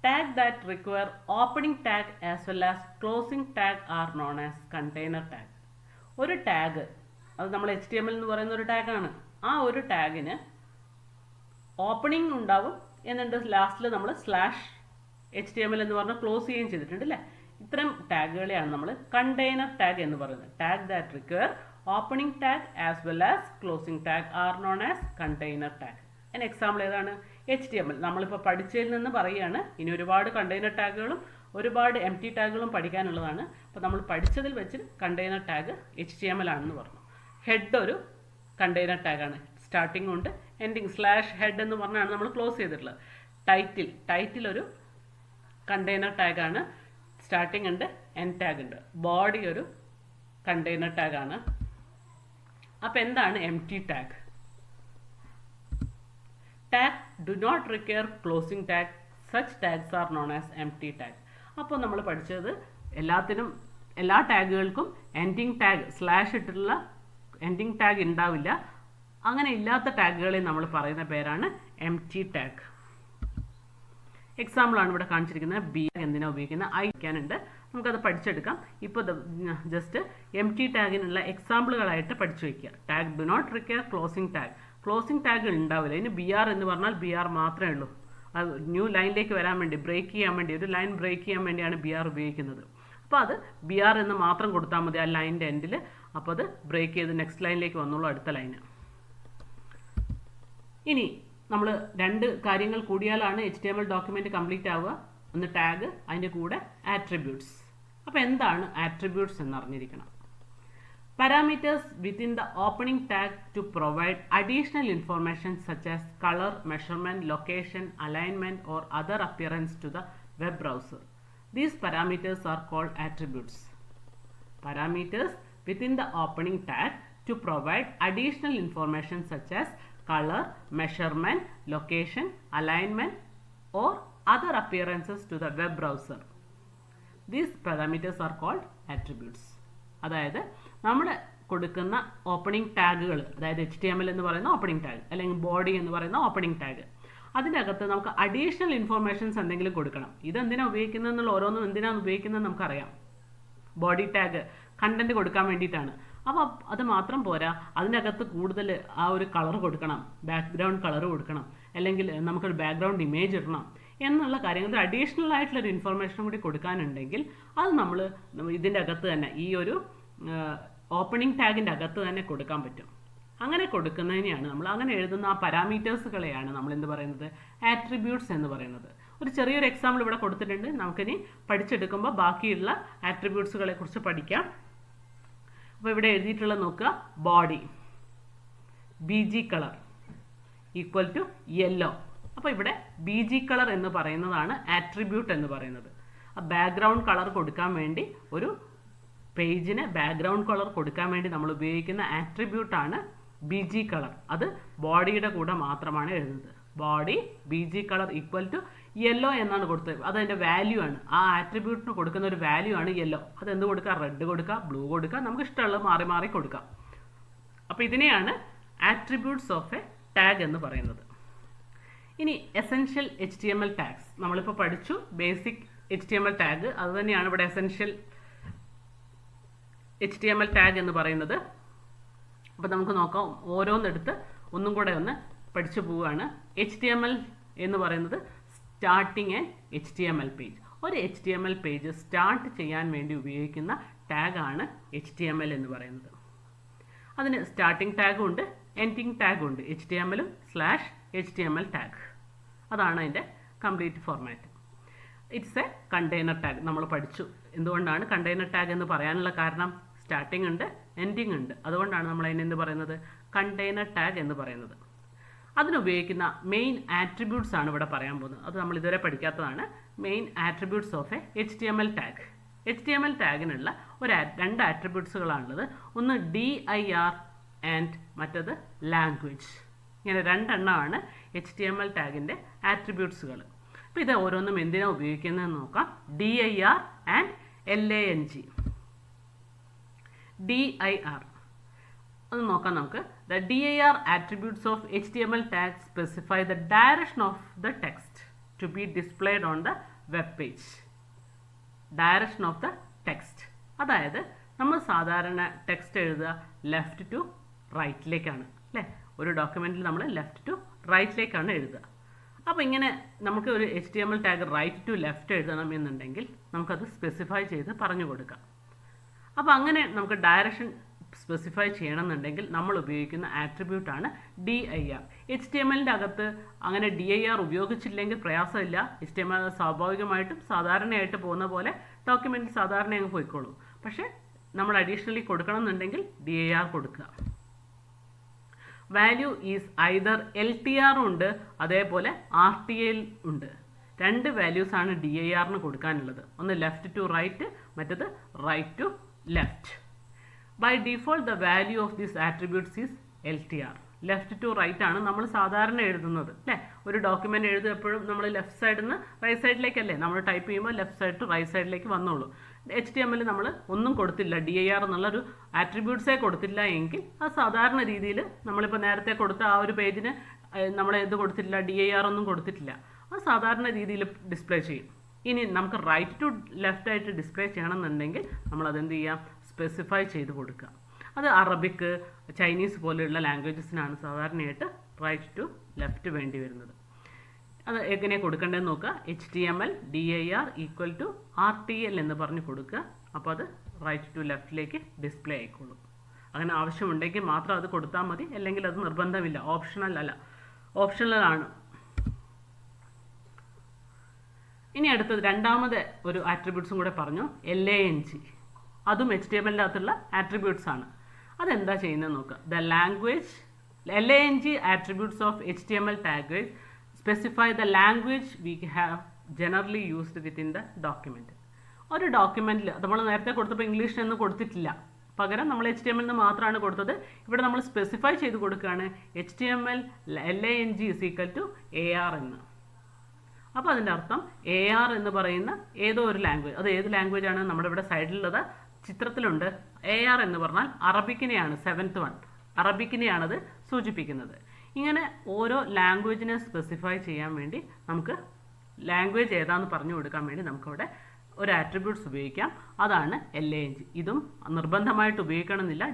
Tag that require opening tag as well as closing tag are known as container tag. ഒരു ടാഗ്, അത് നമ്മൾ HTML എന്ന് പറയുന്ന ഒരു ടാഗാണ്. ആ ഒരു ടാഗിന് ഓപ്പണിംഗ് ഉണ്ടാവും, എന്നിട്ട് ലാസ്റ്റിൽ നമ്മൾ /HTML എന്ന് പറഞ്ഞ് ക്ലോസ് ചെയ്യുകയും ചെയ്തിട്ടുണ്ട് അല്ലേ. ഇത്തരം ടാഗുകളെയാണ് നമ്മൾ കണ്ടെയ്നർ ടാഗ് എന്ന് പറയുന്നത്. Tag that require opening tag as well as closing tag are known as container tag. അതിന് എക്സാമ്പിൾ ഏതാണ്? HTML. നമ്മളിപ്പോൾ പഠിച്ചതിൽ നിന്ന് പറയുകയാണ്. ഇനി ഒരുപാട് കണ്ടെയ്നർ ടാഗുകളും ഒരുപാട് എംപ്റ്റി ടാഗുകളും പഠിക്കാനുള്ളതാണ്. അപ്പോൾ നമ്മൾ പഠിച്ചതിൽ വെച്ച് കണ്ടെയ്നർ ടാഗ് HTML ആണെന്ന് പറഞ്ഞു. ഹെഡ് ഒരു കണ്ടെയ്നർ ടാഗാണ്. സ്റ്റാർട്ടിംഗ് ഉണ്ട്, എൻഡിങ് /head എന്ന് പറഞ്ഞാണ് നമ്മൾ ക്ലോസ് ചെയ്തിട്ടുള്ളത്. ടൈറ്റിൽ ഒരു കണ്ടെയ്നർ ടാഗാണ്. സ്റ്റാർട്ടിംഗ് ഉണ്ട്, എൻഡ് ടാഗ് ഉണ്ട്. ബോഡി ഒരു കണ്ടെയ്നർ ടാഗാണ്. അപ്പോൾ എന്താണ് empty tag? Tag do not require closing tag. Such tags are known as empty tag. അപ്പോൾ നമ്മൾ പഠിച്ചത് എല്ലാ ടാഗുകൾക്കും എൻഡിങ് ടാഗ് ഇട്ടിട്ടുള്ള എൻഡിങ് ടാഗ് ഉണ്ടാവില്ല. അങ്ങനെ ഇല്ലാത്ത ടാഗുകളെ നമ്മൾ പറയുന്ന പേരാണ് എംപ്റ്റി ടാഗ്. എക്സാമ്പിളാണ് ഇവിടെ കാണിച്ചിരിക്കുന്നത്. ബി എന്തിനാ ഉപയോഗിക്കുന്നത്? അയക്കാനുണ്ട്, നമുക്കത് പഠിച്ചെടുക്കാം. ഇപ്പോൾ ജസ്റ്റ് എംപ്റ്റി ടാഗിനുള്ള എക്സാമ്പിളുകളായിട്ട് പഠിച്ചു വയ്ക്കുക. Tag do not require closing tag. Closing tag ഉണ്ടാവില്ല. ഇതിന് BR എന്ന് പറഞ്ഞാൽ BR മാത്രമേ ഉള്ളൂ. അത് ന്യൂ ലൈനിലേക്ക് വരാൻ വേണ്ടി, ബ്രേക്ക് ചെയ്യാൻ വേണ്ടി, ഒരു ലൈൻ ബ്രേക്ക് ചെയ്യാൻ വേണ്ടിയാണ് BR ഉപയോഗിക്കുന്നത്. അപ്പോൾ അത് BR എന്ന് മാത്രം കൊടുത്താൽ മതി ആ ലൈനിൻ്റെ എൻഡിൽ. അപ്പോൾ അത് ബ്രേക്ക് ചെയ്ത് നെക്സ്റ്റ് ലൈനിലേക്ക് വന്നോളൂ, അടുത്ത ലൈന്. ഇനി നമ്മൾ രണ്ട് കാര്യങ്ങൾ കൂടിയാലാണ് HTML ഡോക്യുമെൻറ്റ് കംപ്ലീറ്റ് ആവുക. ഒന്ന് ടാഗ്, അതിൻ്റെ കൂടെ ആട്രിബ്യൂട്ട്സ്. അപ്പോൾ എന്താണ് attributes എന്നറിഞ്ഞിരിക്കണം. Parameters within the opening tag to provide additional information such as color, measurement, location, alignment or other appearance to the web browser. These parameters are called attributes. Parameters within the opening tag to provide additional information such as color, measurement, location, alignment or other appearances to the web browser. These parameters are called attributes. അതായത് നമ്മൾ കൊടുക്കുന്ന ഓപ്പണിംഗ് ടാഗുകൾ, അതായത് HTML എന്ന് പറയുന്ന ഓപ്പണിംഗ് ടാഗ് അല്ലെങ്കിൽ ബോഡി എന്ന് പറയുന്ന ഓപ്പണിംഗ് ടാഗ്, അതിനകത്ത് നമുക്ക് അഡീഷണൽ ഇൻഫോർമേഷൻസ് എന്തെങ്കിലും കൊടുക്കണം. ഇതെന്തിനാണ് ഉപയോഗിക്കുന്നത് എന്നുള്ള ഓരോന്നും എന്തിനാണ് ഉപയോഗിക്കുന്നത് നമുക്കറിയാം. ബോഡി ടാഗ് കണ്ടന്റ് കൊടുക്കാൻ വേണ്ടിയിട്ടാണ്. അപ്പോൾ അത് മാത്രം പോരാ, അതിനകത്ത് കൂടുതൽ ആ ഒരു കളർ കൊടുക്കണം, ബാക്ക്ഗ്രൗണ്ട് കളർ കൊടുക്കണം, അല്ലെങ്കിൽ നമുക്കൊരു ബാക്ക്ഗ്രൗണ്ട് ഇമേജ് ഇടണം എന്നുള്ള കാര്യങ്ങൾ അഡീഷണൽ ആയിട്ടുള്ളൊരു ഇൻഫർമേഷൻ കൂടി കൊടുക്കാനുണ്ടെങ്കിൽ അത് നമ്മൾ ഇതിൻ്റെ അകത്ത് തന്നെ, ഈ ഒരു ഓപ്പണിംഗ് ടാഗിൻ്റെ അകത്ത് തന്നെ കൊടുക്കാൻ പറ്റും. അങ്ങനെ കൊടുക്കുന്നതിനെയാണ് നമ്മൾ, അങ്ങനെ എഴുതുന്ന ആ പാരാമീറ്റേഴ്സുകളെയാണ് നമ്മൾ എന്ത് പറയുന്നത്? ആട്രിബ്യൂട്ട്സ് എന്ന് പറയുന്നത്. ഒരു ചെറിയൊരു എക്സാമ്പിൾ ഇവിടെ കൊടുത്തിട്ടുണ്ട്. നമുക്കിനി പഠിച്ചെടുക്കുമ്പോൾ ബാക്കിയുള്ള ആട്രിബ്യൂട്ട്സുകളെ കുറിച്ച് പഠിക്കാം. അപ്പോൾ ഇവിടെ എഴുതിയിട്ടുള്ളത് നോക്കുക. Body BG colour equal to yellow. അപ്പോൾ ഇവിടെ BG കളർ എന്ന് പറയുന്നതാണ് ആട്രിബ്യൂട്ട് എന്ന് പറയുന്നത്. ആ ബാക്ക്ഗ്രൗണ്ട് കളർ കൊടുക്കാൻ വേണ്ടി, ഒരു പേജിന് ബാക്ക്ഗ്രൗണ്ട് കളർ കൊടുക്കാൻ വേണ്ടി നമ്മൾ ഉപയോഗിക്കുന്ന ആട്രിബ്യൂട്ടാണ് BG കളർ. അത് ബോഡിയുടെ കൂടെ മാത്രമാണ് എഴുതുന്നത്. Body BG colour equal to yellow എന്നാണ് കൊടുത്തത്. അതതിൻ്റെ വാല്യൂ ആണ്. ആ ആട്രിബ്യൂട്ടിന് കൊടുക്കുന്ന ഒരു വാല്യൂ ആണ് യെല്ലോ. അതെന്ത് കൊടുക്കുക? റെഡ് കൊടുക്കുക, ബ്ലൂ കൊടുക്കുക, നമുക്ക് ഇഷ്ടമുള്ളത് മാറി മാറി കൊടുക്കാം. അപ്പോൾ ഇതിനെയാണ് ആട്രിബ്യൂട്ട്സ് ഓഫ് എ ടാഗ് എന്ന് പറയുന്നത്. ഇനി എസെൻഷ്യൽ HTML ടാഗ്സ് നമ്മളിപ്പോൾ പഠിച്ചു. ബേസിക് HTML ടാഗ് അത് തന്നെയാണ് ഇവിടെ എസെൻഷ്യൽ HTML ടാഗ് എന്ന് പറയുന്നത്. അപ്പോൾ നമുക്ക് നോക്കാം, ഓരോന്നെടുത്ത് ഒന്നും കൂടെ ഒന്ന് പഠിച്ചു പോവുകയാണ്. HTML എന്ന് പറയുന്നത് സ്റ്റാർട്ടിങ് ആൻഡ് HTML പേജ്. ഒരു HTML പേജ് സ്റ്റാർട്ട് ചെയ്യാൻ വേണ്ടി ഉപയോഗിക്കുന്ന ടാഗാണ് HTML എന്ന് പറയുന്നത്. അതിന് സ്റ്റാർട്ടിംഗ് ടാഗും ഉണ്ട്, എൻഡിങ് ടാഗും ഉണ്ട്. HTML/HTML ടാഗ് അതാണ് അതിൻ്റെ complete format. It's A container tag. നമ്മൾ പഠിച്ചു എന്തുകൊണ്ടാണ് കണ്ടെയ്നർ ടാഗ് എന്ന് പറയാനുള്ള കാരണം. സ്റ്റാർട്ടിംഗ് ഉണ്ട്, എൻഡിങ് ഉണ്ട്. അതുകൊണ്ടാണ് നമ്മൾ അതിനെന്ത് പറയുന്നത്, കണ്ടെയ്നർ ടാഗ് എന്ന് പറയുന്നത്. അതിനുപയോഗിക്കുന്ന മെയിൻ ആട്രിബ്യൂട്ട്സ് ആണ് ഇവിടെ പറയാൻ പോകുന്നത്. അത് നമ്മൾ ഇതുവരെ പഠിക്കാത്തതാണ്. Main attributes of a HTML tag. HTML ടാഗിനുള്ള രണ്ട് ആട്രിബ്യൂട്ട്സുകളാണുള്ളത്. ഒന്ന് dir ആൻഡ് മറ്റത് ലാംഗ്വേജ്. ഇങ്ങനെ രണ്ടെണ്ണമാണ് HTML ടാഗിൻ്റെ ആട്രിബ്യൂട്ട്സുകൾ. അപ്പോൾ ഇത് ഓരോന്നും എന്തിനാണ് ഉപയോഗിക്കുന്നതെന്ന് നോക്കാം. dir and lang. dir അത് നോക്കാം നമുക്ക്. The dir attributes of HTML tag specify the direction of the text to be displayed on the web page. Direction of the text. അതായത് നമ്മൾ സാധാരണ ടെക്സ്റ്റ് എഴുതുക ലെഫ്റ്റ് ടു റൈറ്റിലേക്കാണ് അല്ലേ. ഒരു ഡോക്യുമെൻറ്റിൽ നമ്മൾ ലെഫ്റ്റ് ടു റൈറ്റിലേക്കാണ് എഴുതുക. അപ്പോൾ ഇങ്ങനെ നമുക്ക് ഒരു HTML tag right to left എഴുതണം എന്നുണ്ടെങ്കിൽ നമുക്കത് സ്പെസിഫൈ ചെയ്ത് പറഞ്ഞു കൊടുക്കാം. അപ്പോൾ അങ്ങനെ നമുക്ക് ഡയറക്ഷൻ സ്പെസിഫൈ ചെയ്യണമെന്നുണ്ടെങ്കിൽ നമ്മൾ ഉപയോഗിക്കുന്ന ആട്രിബ്യൂട്ടാണ് dir. HTMLൻ്റെ അകത്ത് അങ്ങനെ dir ഉപയോഗിച്ചില്ലെങ്കിൽ പ്രയാസമില്ല. HTML സ്വാഭാവികമായിട്ടും സാധാരണയായിട്ട് പോകുന്ന പോലെ ഡോക്യുമെൻറ്റ് സാധാരണ അങ്ങ് പോയിക്കോളൂ. പക്ഷേ നമ്മൾ അഡീഷണലി കൊടുക്കണം എന്നുണ്ടെങ്കിൽ dir കൊടുക്കുക. വാല്യൂ ഈസ് ഐദർ LTR ഉണ്ട്, അതേപോലെ RTL ഉണ്ട്. രണ്ട് വാല്യൂസാണ് dirന് കൊടുക്കാനുള്ളത്. ഒന്ന് ലെഫ്റ്റ് ടു റൈറ്റ്, മറ്റത് right to left. By default, the value of these attributes is LTR. Left to right ആണ് നമ്മൾ സാധാരണ എഴുതുന്നത് അല്ലേ. ഒരു ഡോക്യുമെൻ്റ് എഴുതുമ്പോഴും നമ്മൾ ലെഫ്റ്റ് സൈഡിൽ നിന്ന് റൈറ്റ് സൈഡിലേക്കല്ലേ നമ്മൾ ടൈപ്പ് ചെയ്യുമ്പോൾ ലെഫ്റ്റ് സൈഡ് ടു റൈറ്റ് സൈഡിലേക്ക് വന്നോളൂ. HTML നമ്മൾ ഒന്നും കൊടുത്തില്ല, dir എന്നുള്ളൊരു ആട്രിബ്യൂട്ട്സേ കൊടുത്തില്ല എങ്കിൽ അത് സാധാരണ രീതിയിൽ നമ്മളിപ്പോൾ നേരത്തെ കൊടുത്ത ആ ഒരു പേജിന് നമ്മൾ എന്ത് കൊടുത്തിട്ടില്ല, dir ഒന്നും കൊടുത്തിട്ടില്ല. അത് സാധാരണ രീതിയിൽ ഡിസ്പ്ലേ ചെയ്യും. ഇനി നമുക്ക് റൈറ്റ് ടു ലെഫ്റ്റ് ആയിട്ട് ഡിസ്പ്ലേ ചെയ്യണമെന്നുണ്ടെങ്കിൽ നമ്മൾ അതെന്ത് ചെയ്യാം, സ്പെസിഫൈ ചെയ്ത് കൊടുക്കുക. അത് അറബിക്, ചൈനീസ് പോലെയുള്ള ലാംഗ്വേജസിനാണ് സാധാരണയായിട്ട് റൈറ്റ് ടു ലെഫ്റ്റ് വേണ്ടി വരുന്നത്. അത് എങ്ങനെ കൊടുക്കേണ്ടതെന്ന് നോക്കുക. HTML dir equal to RTL എന്ന് പറഞ്ഞ് കൊടുക്കുക. അപ്പോൾ അത് റൈറ്റ് ടു ലെഫ്റ്റിലേക്ക് ഡിസ്പ്ലേ ആയിക്കോളും. അങ്ങനെ ആവശ്യമുണ്ടെങ്കിൽ മാത്രം അത് കൊടുത്താൽ മതി, അല്ലെങ്കിൽ അത് നിർബന്ധമില്ല, ഓപ്ഷണൽ അല്ല, ഓപ്ഷണലാണ്. ഇനി അടുത്തത് രണ്ടാമത് ഒരു ആട്രിബ്യൂട്ട്സും കൂടെ പറഞ്ഞു, lang. അതും HTMLൻ്റെ അകത്തുള്ള ആട്രിബ്യൂട്ട്സ് ആണ്. അതെന്താ ചെയ്യുന്നത് നോക്കുക. The language lang attributes of HTML taggage specify the language we have generally used within the document. ഒരു ഡോക്യുമെൻറ്റിൽ നമ്മൾ നേരത്തെ കൊടുത്തപ്പോൾ ഇംഗ്ലീഷ് എന്ന് കൊടുത്തിട്ടില്ല, പകരം നമ്മൾ HTML എന്ന് മാത്രമാണ് കൊടുത്തത്. ഇവിടെ നമ്മൾ സ്പെസിഫൈ ചെയ്ത് കൊടുക്കുകയാണ് HTML lang is equal to AR എന്ന്. അപ്പോൾ അതിൻ്റെ അർത്ഥം AR എന്ന് പറയുന്ന ഏതോ ഒരു ലാംഗ്വേജ്, അത് ഏത് ലാംഗ്വേജ് ആണ് നമ്മുടെ ഇവിടെ സൈഡിലുള്ളത് ചിത്രത്തിലുണ്ട്. AR എന്ന് പറഞ്ഞാൽ അറബിക്കിനെയാണ്, 7th one അറബിക്കിനെയാണത് സൂചിപ്പിക്കുന്നത്. ഇങ്ങനെ ഓരോ ലാംഗ്വേജിനെ സ്പെസിഫൈ ചെയ്യാൻ വേണ്ടി നമുക്ക് ലാംഗ്വേജ് ഏതാണെന്ന് പറഞ്ഞു കൊടുക്കാൻ വേണ്ടി നമുക്കവിടെ ഒരു ആട്രിബ്യൂട്ട്സ് ഉപയോഗിക്കാം. അതാണ് lang. ഇതും നിർബന്ധമായിട്ട് ഉപയോഗിക്കണമെന്നില്ല,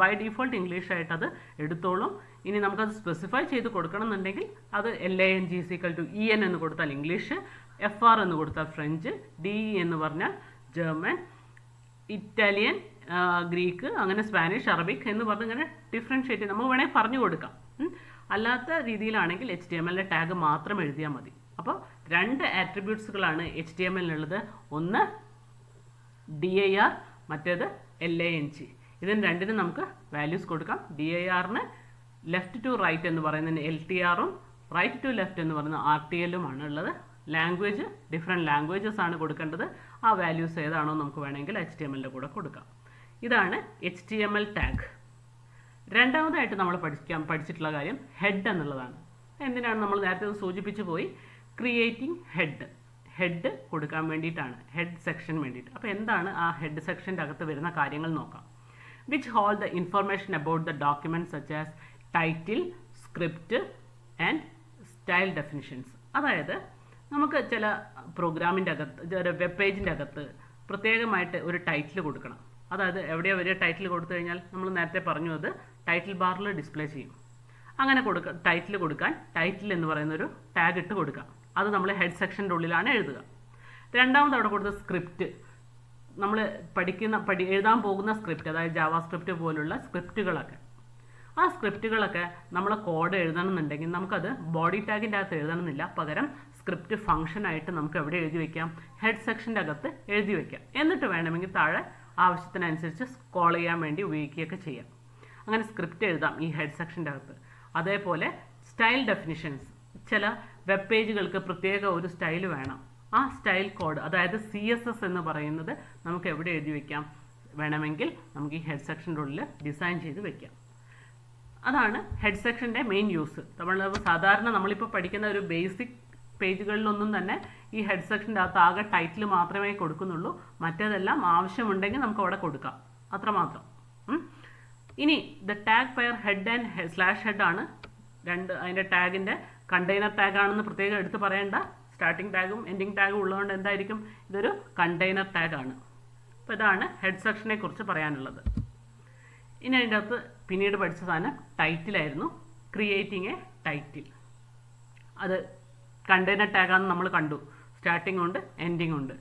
ബൈ ഡീഫോൾട്ട് ഇംഗ്ലീഷ് ആയിട്ട് അത് എടുത്തോളും. ഇനി നമുക്കത് സ്പെസിഫൈ ചെയ്ത് കൊടുക്കണം എന്നുണ്ടെങ്കിൽ അത് lang is equal to en എന്ന് കൊടുത്താൽ ഇംഗ്ലീഷ്, FR എന്ന് കൊടുത്താൽ ഫ്രഞ്ച്, DE എന്ന് പറഞ്ഞാൽ ജർമ്മൻ, ഇറ്റാലിയൻ, ഗ്രീക്ക്, അങ്ങനെ സ്പാനിഷ്, അറബിക് എന്ന് പറഞ്ഞ് ഇങ്ങനെ ഡിഫറൻഷ്യേറ്റ് നമുക്ക് വേണമെങ്കിൽ പറഞ്ഞു കൊടുക്കാം. അല്ലാത്ത രീതിയിലാണെങ്കിൽ HTML ടാഗ് മാത്രം എഴുതിയാൽ മതി. അപ്പോൾ രണ്ട് ആട്രിബ്യൂട്ട്സുകളാണ് HTMLനുള്ളത്. ഒന്ന് dir, മറ്റേത് lang. ഇതിന് രണ്ടിനും നമുക്ക് വാല്യൂസ് കൊടുക്കാം. dirന് ലെഫ്റ്റ് ടു റൈറ്റ് എന്ന് പറയുന്നതിന് LTRും റൈറ്റ് ടു ലെഫ്റ്റ് എന്ന് പറയുന്ന RTLുമാണ് ഉള്ളത്. ലാംഗ്വേജ് ഡിഫറെൻറ്റ് ലാംഗ്വേജസ് ആണ് കൊടുക്കേണ്ടത്. ആ വാല്യൂസ് ഏതാണോ നമുക്ക് വേണമെങ്കിൽ HTMLൻ്റെ കൂടെ കൊടുക്കാം. ഇതാണ് HTML ടാഗ്. രണ്ടാമതായിട്ട് നമ്മൾ പഠിച്ചിട്ടുള്ള കാര്യം ഹെഡ് എന്നുള്ളതാണ്. എന്തിനാണ് നമ്മൾ നേരത്തെ സൂചിപ്പിച്ചു പോയി, ക്രിയേറ്റിംഗ് ഹെഡ് കൊടുക്കാൻ വേണ്ടിയിട്ടാണ്, ഹെഡ് സെക്ഷൻ വേണ്ടിയിട്ട്. അപ്പോൾ എന്താണ് ആ ഹെഡ് സെക്ഷൻ്റെ അകത്ത് വരുന്ന കാര്യങ്ങൾ നോക്കാം. Which hold the information about the document such as title, script and style definitions. അതായത് നമുക്ക് ചില പ്രോഗ്രാമിൻ്റെ അകത്ത് വെബ് പേജിൻ്റെ അകത്ത് പ്രത്യേകമായിട്ട് ഒരു ടൈറ്റിൽ കൊടുക്കണം. അതായത് എവിടെയാണ് വരിക? ടൈറ്റിൽ കൊടുത്തു കഴിഞ്ഞാൽ നമ്മൾ നേരത്തെ പറഞ്ഞു അത് ടൈറ്റിൽ ബാറിൽ ഡിസ്പ്ലേ ചെയ്യും. അങ്ങനെ ടൈറ്റിൽ കൊടുക്കാൻ ടൈറ്റിൽ എന്ന് പറയുന്നൊരു ടാഗ് ഇട്ട് കൊടുക്കാം. അത് നമ്മൾ ഹെഡ് സെക്ഷൻ്റെ ഉള്ളിലാണ് എഴുതുക. രണ്ടാമത് അവിടെ കൊടുത്ത സ്ക്രിപ്റ്റ്, നമ്മൾ എഴുതാൻ പോകുന്ന സ്ക്രിപ്റ്റ്, അതായത് ജാവാ സ്ക്രിപ്റ്റ് പോലുള്ള സ്ക്രിപ്റ്റുകളൊക്കെ, ആ സ്ക്രിപ്റ്റുകളൊക്കെ നമ്മൾ കോഡ് എഴുതണമെന്നുണ്ടെങ്കിൽ നമുക്കത് ബോഡി ടാഗിൻ്റെ അകത്ത് എഴുതണമെന്നില്ല. പകരം സ്ക്രിപ്റ്റ് ഫംഗ്ഷനായിട്ട് നമുക്ക് എവിടെ എഴുതി വയ്ക്കാം? ഹെഡ് സെക്ഷൻ്റെ അകത്ത് എഴുതി വയ്ക്കാം. എന്നിട്ട് വേണമെങ്കിൽ താഴെ ആവശ്യത്തിനനുസരിച്ച് സ്ക്രോൾ ചെയ്യാൻ വേണ്ടി ഉപയോഗിക്കുകയൊക്കെ ചെയ്യാം. അങ്ങനെ സ്ക്രിപ്റ്റ് എഴുതാം ഈ ഹെഡ് സെക്ഷൻ്റെ അകത്ത്. അതേപോലെ സ്റ്റൈൽ ഡെഫിനിഷൻസ്, ചില വെബ് പേജുകൾക്ക് പ്രത്യേക ഒരു സ്റ്റൈൽ വേണം. ആ സ്റ്റൈൽ കോഡ്, അതായത് CSS എന്ന് പറയുന്നത് നമുക്ക് എവിടെ എഴുതി വയ്ക്കാം? വേണമെങ്കിൽ നമുക്ക് ഈ ഹെഡ് സെക്ഷൻ്റെ ഉള്ളിൽ ഡിസൈൻ ചെയ്ത് വയ്ക്കാം. അതാണ് ഹെഡ് സെക്ഷൻ്റെ മെയിൻ യൂസ്. സാധാരണ നമ്മളിപ്പോൾ പഠിക്കുന്ന ഒരു ബേസിക് പേജുകളിലൊന്നും തന്നെ ഈ ഹെഡ് സെക്ഷൻ്റെ അകത്ത് ആകെ ടൈറ്റിൽ മാത്രമേ കൊടുക്കുന്നുള്ളൂ. മറ്റേതെല്ലാം ആവശ്യമുണ്ടെങ്കിൽ നമുക്ക് അവിടെ കൊടുക്കാം, അത്രമാത്രം. ഇനി the tag pair head and slash head ആണ് അതിൻ്റെ ടാഗിൻ്റെ കണ്ടെയ്നർ ടാഗാണെന്ന് പ്രത്യേകം എടുത്ത് പറയേണ്ട. സ്റ്റാർട്ടിംഗ് ടാഗും എൻഡിങ് ടാഗും ഉള്ളതുകൊണ്ട് എന്തായിരിക്കും? ഇതൊരു കണ്ടെയ്നർ ടാഗാണ്. അപ്പോൾ ഇതാണ് ഹെഡ് സെക്ഷനെ കുറിച്ച് പറയാനുള്ളത്. ഇനി അതിൻ്റെ അകത്ത് പിന്നീട് പഠിച്ച സാധനം ടൈറ്റിലായിരുന്നു. ക്രിയേറ്റിംഗ് എ ടൈറ്റിൽ, അത് കണ്ടെയ്നർ ടാഗാണെന്ന് നമ്മൾ കണ്ടു. സ്റ്റാർട്ടിംഗ് ഉണ്ട്, എൻഡിങ് ഉണ്ട്.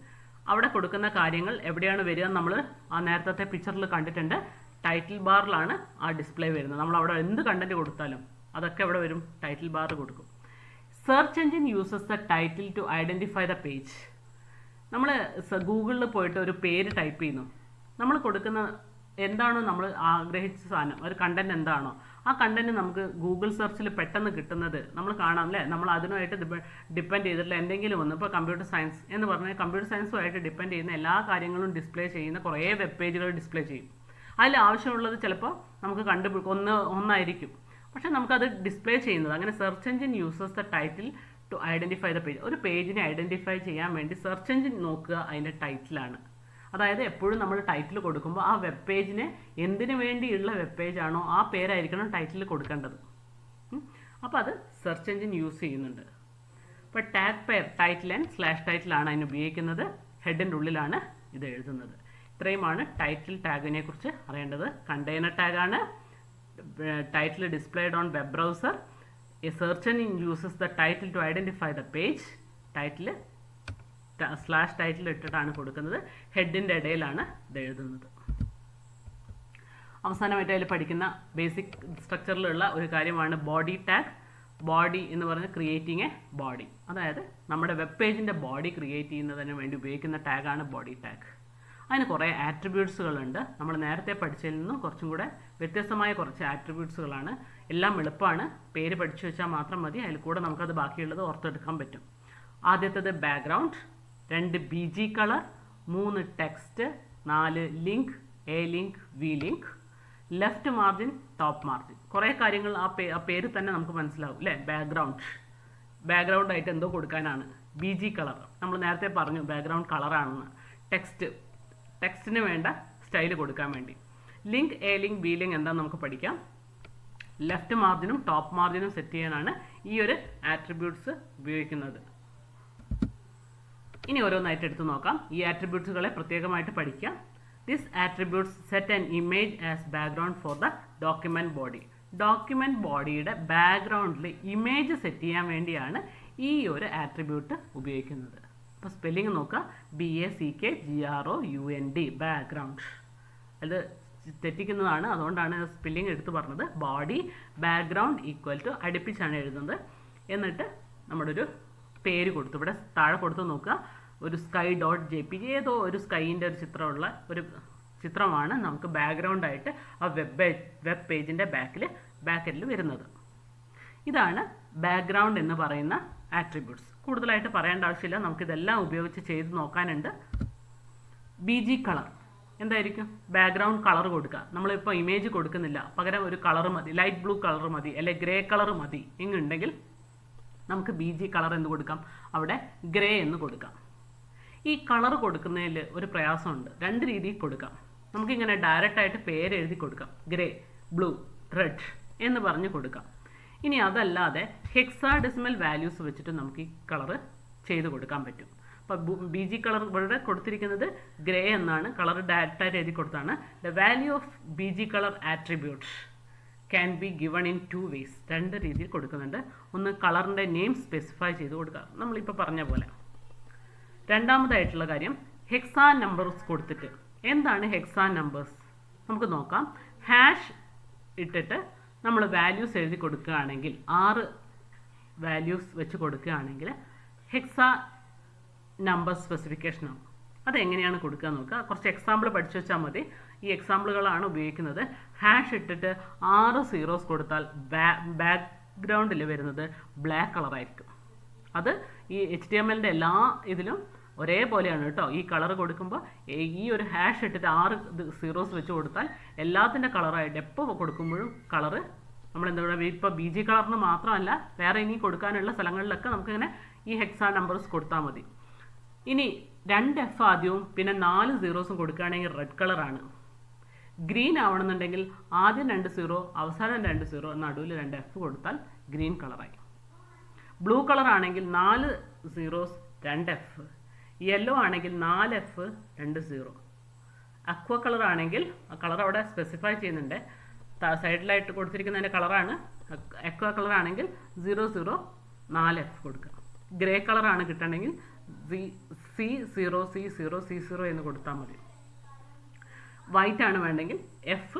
അവിടെ കൊടുക്കുന്ന കാര്യങ്ങൾ എവിടെയാണ് വരിക? നമ്മൾ ആ നേരത്തെ പിക്ചറിൽ കണ്ടിട്ടുണ്ട്. ടൈറ്റിൽ ബാറിലാണ് ആ ഡിസ്പ്ലേ വരുന്നത്. നമ്മൾ അവിടെ എന്ത് കണ്ടന്റ് കൊടുത്താലും അതൊക്കെ എവിടെ വരും? ടൈറ്റിൽ ബാർ കൊടുക്കും. Search engine uses the title to identify the page. നമ്മൾ ഗൂഗിളിൽ പോയിട്ട് ഒരു പേര് ടൈപ്പ് ചെയ്യുന്നു. നമ്മൾ കൊടുക്കുന്ന എന്താണോ നമ്മൾ ആഗ്രഹിച്ച സാധനം, ഒരു കണ്ടന്റ് എന്താണോ ആ കണ്ടന്റ് നമുക്ക് ഗൂഗിൾ സെർച്ചിൽ പെട്ടെന്ന് കിട്ടുന്നത് നമ്മൾ കാണാം അല്ലേ? നമ്മൾ അതിനുമായിട്ട് ഡിപ്പെൻഡ് ചെയ്തിട്ടുള്ള എന്തെങ്കിലും ഒന്ന്, ഇപ്പോൾ കമ്പ്യൂട്ടർ സയൻസ് എന്ന് പറഞ്ഞാൽ കമ്പ്യൂട്ടർ സയൻസുമായിട്ട് ഡിപ്പെൻഡ് ചെയ്യുന്ന എല്ലാ കാര്യങ്ങളും ഡിസ്പ്ലേ ചെയ്യുന്ന കുറേ വെബ് പേജുകൾ ഡിസ്പ്ലേ ചെയ്യും. അതിൽ ആവശ്യമുള്ളത് ചിലപ്പോൾ നമുക്ക് ഒന്നായിരിക്കും, പക്ഷെ നമുക്കത് ഡിസ്പ്ലേ ചെയ്യുന്നത്. അങ്ങനെ search engine uses the title to identify the page. ഒരു പേജിനെ ഐഡൻറ്റിഫൈ ചെയ്യാൻ വേണ്ടി സെർച്ച് എഞ്ചിൻ നോക്കുക അതിൻ്റെ ടൈറ്റിലാണ്. അതായത് എപ്പോഴും നമ്മൾ ടൈറ്റിൽ കൊടുക്കുമ്പോൾ ആ വെബ് പേജിന് എന്തിനു വേണ്ടിയുള്ള വെബ് പേജാണോ ആ പേരായിരിക്കണം ടൈറ്റിൽ കൊടുക്കേണ്ടത്. അപ്പോൾ അത് സെർച്ച് എഞ്ചിൻ യൂസ് ചെയ്യുന്നുണ്ട്. അപ്പോൾ tag pair title and slash ടൈറ്റിലാണ് അതിന് ഉപയോഗിക്കുന്നത്. ഹെഡിൻ്റെ ഉള്ളിലാണ് ഇത് എഴുതുന്നത്. ഇത്രയുമാണ് ടൈറ്റിൽ ടാഗിനെ കുറിച്ച് അറിയേണ്ടത്. കണ്ടെയ്നർ ടാഗാണ്. Title displayed on web browser. A search engine uses the title to identify the page. Title slash title ഇട്ടിട്ടാണ് കൊടുക്കുന്നത്. ഹെഡിൻ്റെ ഇടയിലാണ് ഇത് എഴുതുന്നത്. അവസാനമായിട്ട് അതിൽ പഠിക്കുന്ന ബേസിക് സ്ട്രക്ചറിലുള്ള ഒരു കാര്യമാണ് ബോഡി ടാഗ്. ബോഡി എന്ന് പറഞ്ഞാൽ ക്രിയേറ്റിംഗ് എ ബോഡി, അതായത് നമ്മുടെ വെബ് പേജിൻ്റെ ബോഡി ക്രിയേറ്റ് ചെയ്യുന്നതിന് വേണ്ടി ഉപയോഗിക്കുന്ന ടാഗാണ് ബോഡി ടാഗ്. അതിന് കുറേ ആട്രിബ്യൂട്ട്സുകളുണ്ട്. നമ്മൾ നേരത്തെ പഠിച്ചതിൽ നിന്നും കുറച്ചും കൂടെ വ്യത്യസ്തമായ കുറച്ച് ആട്രിബ്യൂട്ട്സുകളാണ്. എല്ലാം എളുപ്പമാണ്, പേര് പഠിച്ചു വെച്ചാൽ മാത്രം മതി. അതിൽ കൂടെ നമുക്കത് ബാക്കിയുള്ളത് ഓർത്തെടുക്കാൻ പറ്റും. ആദ്യത്തേത് background, 2 BG colour, 3 text, 4 link, A link, V link, left margin, top margin. കുറേ കാര്യങ്ങൾ ആ പേര് തന്നെ നമുക്ക് മനസ്സിലാവും അല്ലേ? ബാക്ക്ഗ്രൗണ്ട് ആയിട്ട് എന്തോ കൊടുക്കാനാണ്. BG കളർ നമ്മൾ നേരത്തെ പറഞ്ഞു ബാക്ക്ഗ്രൗണ്ട് കളറാണെന്ന്. ടെക്സ്റ്റിന് വേണ്ട സ്റ്റൈൽ കൊടുക്കാൻ വേണ്ടി. Link, A link, B link എന്താണെന്ന് നമുക്ക് പഠിക്കാം. ലെഫ്റ്റ് മാർജിനും ടോപ്പ് മാർജിനും സെറ്റ് ചെയ്യാനാണ് ഈ ഒരു ആട്രിബ്യൂട്ട്സ് ഉപയോഗിക്കുന്നത്. ഇനി ഓരോന്നായിട്ട് എടുത്ത് നോക്കാം. ഈ ആട്രിബ്യൂട്ട്സുകളെ പ്രത്യേകമായിട്ട് പഠിക്കാം. This attributes set an image as background for the document body. Document ബോഡിയുടെ ബാക്ക്ഗ്രൗണ്ടിൽ ഇമേജ് സെറ്റ് ചെയ്യാൻ വേണ്ടിയാണ് ഈ ഒരു ആട്രിബ്യൂട്ട് ഉപയോഗിക്കുന്നത്. അപ്പോൾ സ്പെല്ലിംഗ് നോക്കുക, BACKGROUND, ബാക്ക്ഗ്രൗണ്ട്. അത് തെറ്റിക്കുന്നതാണ്, അതുകൊണ്ടാണ് സ്പെല്ലിംഗ് എടുത്ത് പറഞ്ഞത്. ബോഡി ബാക്ക്ഗ്രൗണ്ട് ഈക്വൽ ടു അടുപ്പിച്ചാണ് എഴുതുന്നത്. എന്നിട്ട് നമ്മുടെ ഒരു പേര് കൊടുത്തു. ഇവിടെ താഴെ കൊടുത്ത് നോക്കുക, ഒരു sky.jpg, ഏതോ ഒരു സ്കൈൻ്റെ ഒരു ചിത്രമുള്ള ഒരു ചിത്രമാണ് നമുക്ക് ബാക്ക്ഗ്രൗണ്ടായിട്ട് ആ വെബ് പേജിൻ്റെ ബാക്കെൻഡിൽ വരുന്നത്. ഇതാണ് ബാക്ക്ഗ്രൗണ്ട് എന്ന് പറയുന്ന ആട്രിബ്യൂട്ട്സ്. കൂടുതലായിട്ട് പറയേണ്ട ആവശ്യമില്ല, നമുക്കിതെല്ലാം ഉപയോഗിച്ച് ചെയ്ത് നോക്കാനുണ്ട്. BG കളർ എന്തായിരിക്കും? ബാക്ക്ഗ്രൗണ്ട് കളർ കൊടുക്കുക. നമ്മളിപ്പോൾ ഇമേജ് കൊടുക്കുന്നില്ല, പകരം ഒരു കളർ മതി, ലൈറ്റ് ബ്ലൂ കളർ മതി, അല്ലെങ്കിൽ ഗ്രേ കളർ മതി എന്നുണ്ടെങ്കിൽ നമുക്ക് BG കളർ എന്ന് കൊടുക്കാം. അവിടെ ഗ്രേ എന്ന് കൊടുക്കാം. ഈ കളർ കൊടുക്കുന്നതിൽ ഒരു പ്രയാസമുണ്ട്. 2 രീതിയിൽ കൊടുക്കാം. നമുക്കിങ്ങനെ ഡയറക്റ്റായിട്ട് പേര് എഴുതി കൊടുക്കാം. ഗ്രേ, ബ്ലൂ, റെഡ് എന്ന് പറഞ്ഞ് കൊടുക്കാം. ഇനി അതല്ലാതെ ഹെക്സാഡെസിമൽ വാല്യൂസ് വെച്ചിട്ട് നമുക്ക് ഈ കളറ് ചെയ്ത് കൊടുക്കാൻ പറ്റും. അപ്പോൾ BG കളർ ഇവിടെ കൊടുത്തിരിക്കുന്നത് ഗ്രേ എന്നാണ്, കളർ ഡാറ്റ എഴുതി കൊടുത്താണ്. The value of BG colour attribute can be given in 2 ways. 2 രീതിയിൽ കൊടുക്കുന്നുണ്ട്. ഒന്ന് കളറിൻ്റെ നെയിം സ്പെസിഫൈ ചെയ്ത് കൊടുക്കുക, നമ്മളിപ്പോൾ പറഞ്ഞ പോലെ. രണ്ടാമതായിട്ടുള്ള കാര്യം ഹെക്സാ നമ്പേഴ്സ് കൊടുത്തിട്ട്. എന്താണ് ഹെക്സാ നമ്പേഴ്സ് നമുക്ക് നോക്കാം. ഹാഷ് ഇട്ടിട്ട് നമ്മൾ വാല്യൂസ് എഴുതി കൊടുക്കുകയാണെങ്കിൽ 6 വാല്യൂസ് വെച്ച് കൊടുക്കുകയാണെങ്കിൽ ഹെക്സാ നമ്പർ സ്പെസിഫിക്കേഷൻ ആവും. അതെങ്ങനെയാണ് കൊടുക്കുക നോക്കുക. കുറച്ച് എക്സാമ്പിൾ പഠിച്ചു വെച്ചാൽ മതി. ഈ എക്സാമ്പിളുകളാണ് ഉപയോഗിക്കുന്നത്. ഹാഷ് ഇട്ടിട്ട് 6 സീറോസ് കൊടുത്താൽ ബാക്ക്ഗ്രൗണ്ടിൽ വരുന്നത് ബ്ലാക്ക് കളറായിരിക്കും. അത് ഈ HTML എല്ലാ ഇതിലും ഒരേപോലെയാണ് കേട്ടോ. ഈ കളർ കൊടുക്കുമ്പോൾ ഈ ഒരു ഹാഷ് ഇട്ടിട്ട് 6 സീറോസ് വെച്ച് കൊടുത്താൽ എല്ലാത്തിൻ്റെ കളറായിട്ട് എപ്പോൾ കൊടുക്കുമ്പോഴും കളറ് നമ്മൾ എന്താ പറയുക, ഇപ്പോൾ BG കളറിന് മാത്രമല്ല വേറെ ഇനി കൊടുക്കാനുള്ള സ്ഥലങ്ങളിലൊക്കെ നമുക്കിങ്ങനെ ഈ ഹെക്സാ നമ്പേഴ്സ് കൊടുത്താൽ മതി. ഇനി 2 F ആദ്യവും പിന്നെ 4 സീറോസും കൊടുക്കുകയാണെങ്കിൽ റെഡ് കളറാണ്. ഗ്രീൻ ആവണമെന്നുണ്ടെങ്കിൽ ആദ്യം 2 സീറോ അവസാനം 2 സീറോ നടുവിൽ 2 F കൊടുത്താൽ ഗ്രീൻ കളറായി. ബ്ലൂ കളർ ആണെങ്കിൽ 4 സീറോസ് 2 F. യെല്ലോ ആണെങ്കിൽ 4 F 2 സീറോ. അക്വ കളർ ആണെങ്കിൽ ആ കളർ അവിടെ സ്പെസിഫൈ ചെയ്യുന്നുണ്ട്, സൈഡിലായിട്ട് കൊടുത്തിരിക്കുന്നതിൻ്റെ കളറാണ്. അക്വ കളർ ആണെങ്കിൽ 0 0 4 F കൊടുക്കുക. ഗ്രേ കളറാണ് കിട്ടണമെങ്കിൽ C0 C0 C0 എന്ന് കൊടുത്താൽ മതി. വൈറ്റ് ആണ് വേണ്ടെങ്കിൽ F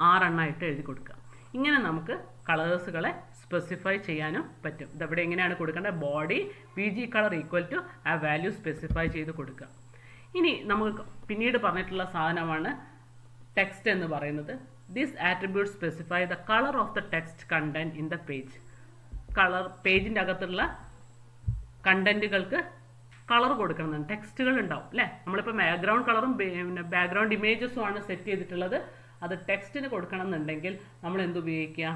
6 എണ്ണമായിട്ട് എഴുതി കൊടുക്കുക. ഇങ്ങനെ നമുക്ക് കളേഴ്സുകളെ സ്പെസിഫൈ ചെയ്യാനും പറ്റും. ഇതെവിടെ എങ്ങനെയാണ് കൊടുക്കേണ്ടത്? Body BG colour equal to ആ വാല്യൂ സ്പെസിഫൈ ചെയ്ത് കൊടുക്കുക. ഇനി നമുക്ക് പിന്നീട് പറഞ്ഞിട്ടുള്ള സാധനമാണ് ടെക്സ്റ്റ് എന്ന് പറയുന്നത്. This attribute specify the colour of the text content in the page. Colour പേജിൻ്റെ അകത്തുള്ള കണ്ടന്റുകൾക്ക് കളർ കൊടുക്കണം. ടെക്സ്റ്റുകൾ ഉണ്ടാവും അല്ലേ. നമ്മളിപ്പോൾ ബാക്ക്ഗ്രൗണ്ട് കളറും പിന്നെ ബാക്ക്ഗ്രൗണ്ട് ഇമേജസും ആണ് സെറ്റ് ചെയ്തിട്ടുള്ളത്. അത് ടെക്സ്റ്റിന് കൊടുക്കണം എന്നുണ്ടെങ്കിൽ നമ്മൾ എന്ത് ഉപയോഗിക്കുക?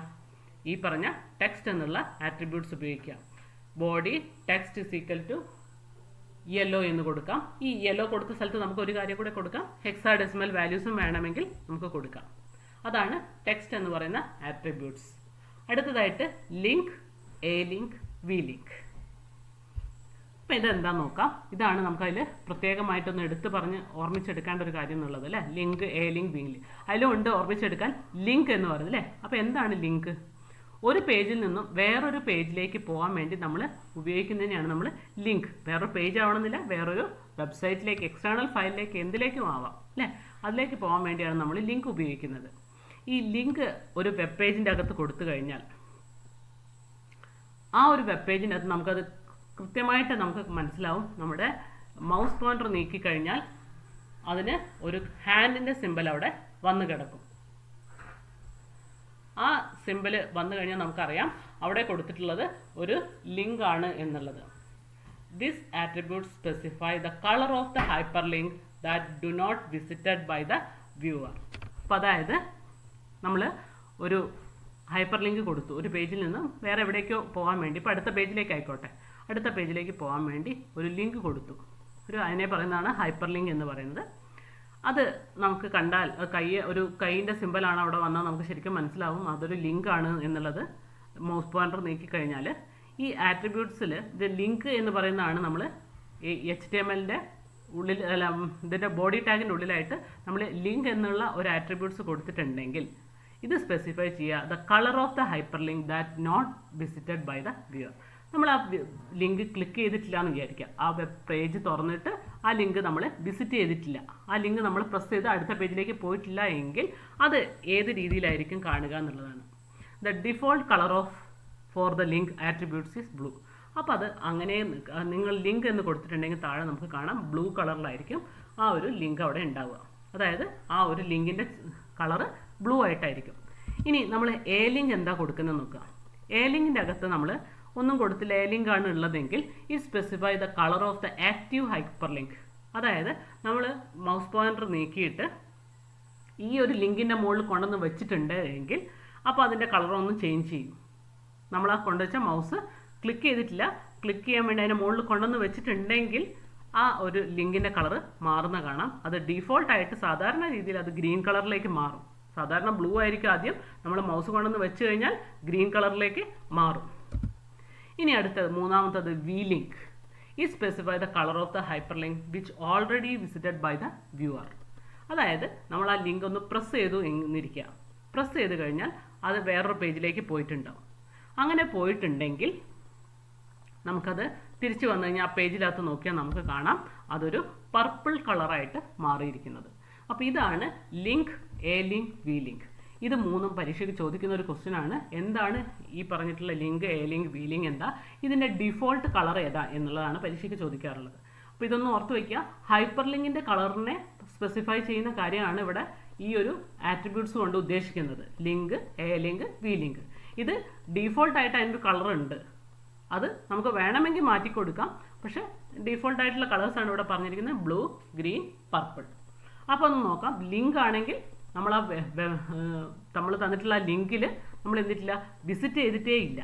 ഈ പറഞ്ഞ ടെക്സ്റ്റ് എന്നുള്ള ആട്രിബ്യൂട്ട്സ് ഉപയോഗിക്കുക. Body text is equal to yellow എന്ന് കൊടുക്കാം. ഈ യെല്ലോ കൊടുത്ത സ്ഥലത്ത് നമുക്ക് ഒരു കാര്യം കൂടെ കൊടുക്കാം, ഹെക്സാഡെസിമൽ വാല്യൂസും വേണമെങ്കിൽ നമുക്ക് കൊടുക്കാം. അതാണ് ടെക്സ്റ്റ് എന്ന് പറയുന്ന ആട്രിബ്യൂട്ട്സ്. അടുത്തതായിട്ട് link, A link, V link. അപ്പം ഇതെന്താ നോക്കാം. ഇതാണ് നമുക്കതിൽ പ്രത്യേകമായിട്ടൊന്ന് എടുത്ത് പറഞ്ഞ് ഓർമ്മിച്ചെടുക്കേണ്ട ഒരു കാര്യം എന്നുള്ളത് അല്ലേ. Link, A link, B link അതിലും ഉണ്ട് ഓർമ്മിച്ചെടുക്കാൻ. ലിങ്ക് എന്ന് പറയുന്നത് അല്ലേ. അപ്പോൾ എന്താണ് ലിങ്ക്? ഒരു പേജിൽ നിന്നും വേറൊരു പേജിലേക്ക് പോകാൻ വേണ്ടി നമ്മൾ ഉപയോഗിക്കുന്നതിനെയാണ് നമ്മൾ ലിങ്ക്. വേറൊരു പേജ് ആവണമെന്നില്ല, വേറൊരു വെബ്സൈറ്റിലേക്ക്, എക്സ്റ്റേണൽ ഫയലിലേക്ക്, എന്തിലേക്കും ആവാം അല്ലേ. അതിലേക്ക് പോകാൻ വേണ്ടിയാണ് നമ്മൾ ലിങ്ക് ഉപയോഗിക്കുന്നത്. ഈ ലിങ്ക് ഒരു വെബ് പേജിൻ്റെ അകത്ത് കൊടുത്തു കഴിഞ്ഞാൽ ആ ഒരു വെബ് പേജിൻ്റെ അകത്ത് നമുക്കത് കൃത്യമായിട്ട് നമുക്ക് മനസ്സിലാവും. നമ്മുടെ മൗസ് പോയിന്റർ നീക്കിക്കഴിഞ്ഞാൽ അതിന് ഒരു ഹാൻഡിൻ്റെ സിമ്പൽ അവിടെ വന്ന് കിടക്കും. ആ സിമ്പൽ വന്നു കഴിഞ്ഞാൽ നമുക്കറിയാം അവിടെ കൊടുത്തിട്ടുള്ളത് ഒരു ലിങ്ക് ആണ് എന്നുള്ളത്. This attribute specify the colour of the hyperlink that do not visited by the viewer. അപ്പോൾ അതായത് നമ്മൾ ഒരു ഹൈപ്പർ ലിങ്ക് കൊടുത്തു, ഒരു പേജിൽ നിന്നും വേറെ എവിടേക്കോ പോകാൻ വേണ്ടി, ഇപ്പോൾ അടുത്ത പേജിലേക്ക് ആയിക്കോട്ടെ, അടുത്ത പേജിലേക്ക് പോകാൻ വേണ്ടി ഒരു ലിങ്ക് കൊടുത്തു. അതിനെ പറയുന്നതാണ് ഹൈപ്പർ ലിങ്ക് എന്ന് പറയുന്നത്. അത് നമുക്ക് കണ്ടാൽ ഒരു കൈയിൻ്റെ സിമ്പലാണ് അവിടെ വന്നാൽ നമുക്ക് ശരിക്കും മനസ്സിലാവും അതൊരു ലിങ്ക് ആണ് എന്നുള്ളത്. മൗസ് പോയിന്റർ നീക്കിക്കഴിഞ്ഞാൽ ഈ ആട്രിബ്യൂട്ട്സിൽ ഇത് ലിങ്ക് എന്ന് പറയുന്നതാണ് നമ്മൾ ഈ HTML-ൻ്റെ ഉള്ളിൽ, അല്ല ഇതിൻ്റെ ബോഡി ടാഗിൻ്റെ ഉള്ളിലായിട്ട് നമ്മൾ ലിങ്ക് എന്നുള്ള ഒരു ആട്രിബ്യൂട്ട്സ് കൊടുത്തിട്ടുണ്ടെങ്കിൽ ഇത് സ്പെസിഫൈ ചെയ്യുക the colour of the hyperlink that not visited by the viewer. നമ്മൾ ആ ലിങ്ക് ക്ലിക്ക് ചെയ്തിട്ടില്ല എന്ന് വിചാരിക്കുക. ആ വെബ് പേജ് തുറന്നിട്ട് ആ ലിങ്ക് നമ്മൾ വിസിറ്റ് ചെയ്തിട്ടില്ല, ആ ലിങ്ക് നമ്മൾ പ്രസ് ചെയ്ത് അടുത്ത പേജിലേക്ക് പോയിട്ടില്ല എങ്കിൽ അത് ഏത് രീതിയിലായിരിക്കും കാണുക എന്നുള്ളതാണ്. The default colour for the link attributes is blue. അപ്പോൾ അത് അങ്ങനെ നിങ്ങൾ ലിങ്ക് എന്ന് കൊടുത്തിട്ടുണ്ടെങ്കിൽ താഴെ നമുക്ക് കാണാം ബ്ലൂ കളറിലായിരിക്കും ആ ഒരു ലിങ്ക് അവിടെ ഉണ്ടാവുക. അതായത് ആ ഒരു ലിങ്കിൻ്റെ കളറ് ബ്ലൂ ആയിട്ടായിരിക്കും. ഇനി നമ്മൾ എ ലിങ്ക് എന്താ കൊടുക്കുന്നത് നോക്കുക. എ ലിങ്കിൻ്റെ അകത്ത് നമ്മൾ ഒന്നും കൊടുത്തില്ല, എ ലിങ്ക് ആണ് ഉള്ളതെങ്കിൽ ഈ specify the colour of the active hyper link. അതായത് നമ്മൾ മൗസ് പോയിന്റർ നീക്കിയിട്ട് ഈ ഒരു ലിങ്കിൻ്റെ മുകളിൽ കൊണ്ടുവന്ന് വെച്ചിട്ടുണ്ട് എങ്കിൽ അപ്പോൾ അതിൻ്റെ കളറൊന്നും ചേഞ്ച് ചെയ്യും. നമ്മൾ ആ കൊണ്ടുവച്ച മൗസ് ക്ലിക്ക് ചെയ്തിട്ടില്ല, ക്ലിക്ക് ചെയ്യാൻ വേണ്ടി അതിൻ്റെ മുകളിൽ കൊണ്ടുവന്ന് വെച്ചിട്ടുണ്ടെങ്കിൽ ആ ഒരു ലിങ്കിൻ്റെ കളറ് മാറുന്ന കാണാം. അത് ഡീഫോൾട്ടായിട്ട് സാധാരണ രീതിയിൽ അത് ഗ്രീൻ കളറിലേക്ക് മാറും. സാധാരണ ബ്ലൂ ആയിരിക്കും ആദ്യം, നമ്മൾ മൗസ് കൊണ്ടുവന്ന് വെച്ച് കഴിഞ്ഞാൽ ഗ്രീൻ കളറിലേക്ക് മാറും. ഇനി അടുത്തത് മൂന്നാമത്തത് വി ലിങ്ക്. ഈ specify the colour of the hyperlink which already visited by the viewer. അതായത് നമ്മൾ ആ ലിങ്ക് ഒന്ന് പ്രസ് ചെയ്തു എന്നിരിക്കുക. പ്രസ് ചെയ്ത് കഴിഞ്ഞാൽ അത് വേറൊരു പേജിലേക്ക് പോയിട്ടുണ്ടാവും. അങ്ങനെ പോയിട്ടുണ്ടെങ്കിൽ നമുക്കത് തിരിച്ചു വന്നു കഴിഞ്ഞാൽ ആ പേജിനകത്ത് നോക്കിയാൽ നമുക്ക് കാണാം അതൊരു പർപ്പിൾ കളറായിട്ട് മാറിയിരിക്കുന്നത്. അപ്പോൾ ഇതാണ് link, A link, V link. ഇത് മൂന്നും പരീക്ഷയ്ക്ക് ചോദിക്കുന്ന ഒരു ക്വസ്റ്റ്യൻ ആണ്. എന്താണ് ഈ പറഞ്ഞിട്ടുള്ള link, A link, V link എന്താ, ഇതിൻ്റെ ഡിഫോൾട്ട് കളർ ഏതാ എന്നുള്ളതാണ് പരീക്ഷയ്ക്ക് ചോദിക്കാറുള്ളത്. അപ്പോൾ ഇതൊന്ന് ഓർത്ത് വയ്ക്കുക. ഹൈപ്പർ ലിങ്കിൻ്റെ കളറിനെ സ്പെസിഫൈ ചെയ്യുന്ന കാര്യമാണ് ഇവിടെ ഈ ഒരു ആട്രിബ്യൂട്ട്സ് കൊണ്ട് ഉദ്ദേശിക്കുന്നത്. Link, A link, V link. ഇത് ഡീഫോൾട്ടായിട്ട് അതിൻ്റെ കളർ ഉണ്ട്. അത് നമുക്ക് വേണമെങ്കിൽ മാറ്റിക്കൊടുക്കാം. പക്ഷേ ഡീഫോൾട്ടായിട്ടുള്ള കളേഴ്സാണ് ഇവിടെ പറഞ്ഞിരിക്കുന്നത്, ബ്ലൂ, ഗ്രീൻ, പർപ്പിൾ. അപ്പോൾ ഒന്ന് നോക്കാം. ലിങ്ക് ആണെങ്കിൽ നമ്മൾ നമ്മൾ തന്നിട്ടുള്ള ലിങ്കിൽ നമ്മൾ എന്തിട്ടില്ല, വിസിറ്റ് ചെയ്തിട്ടേ ഇല്ല.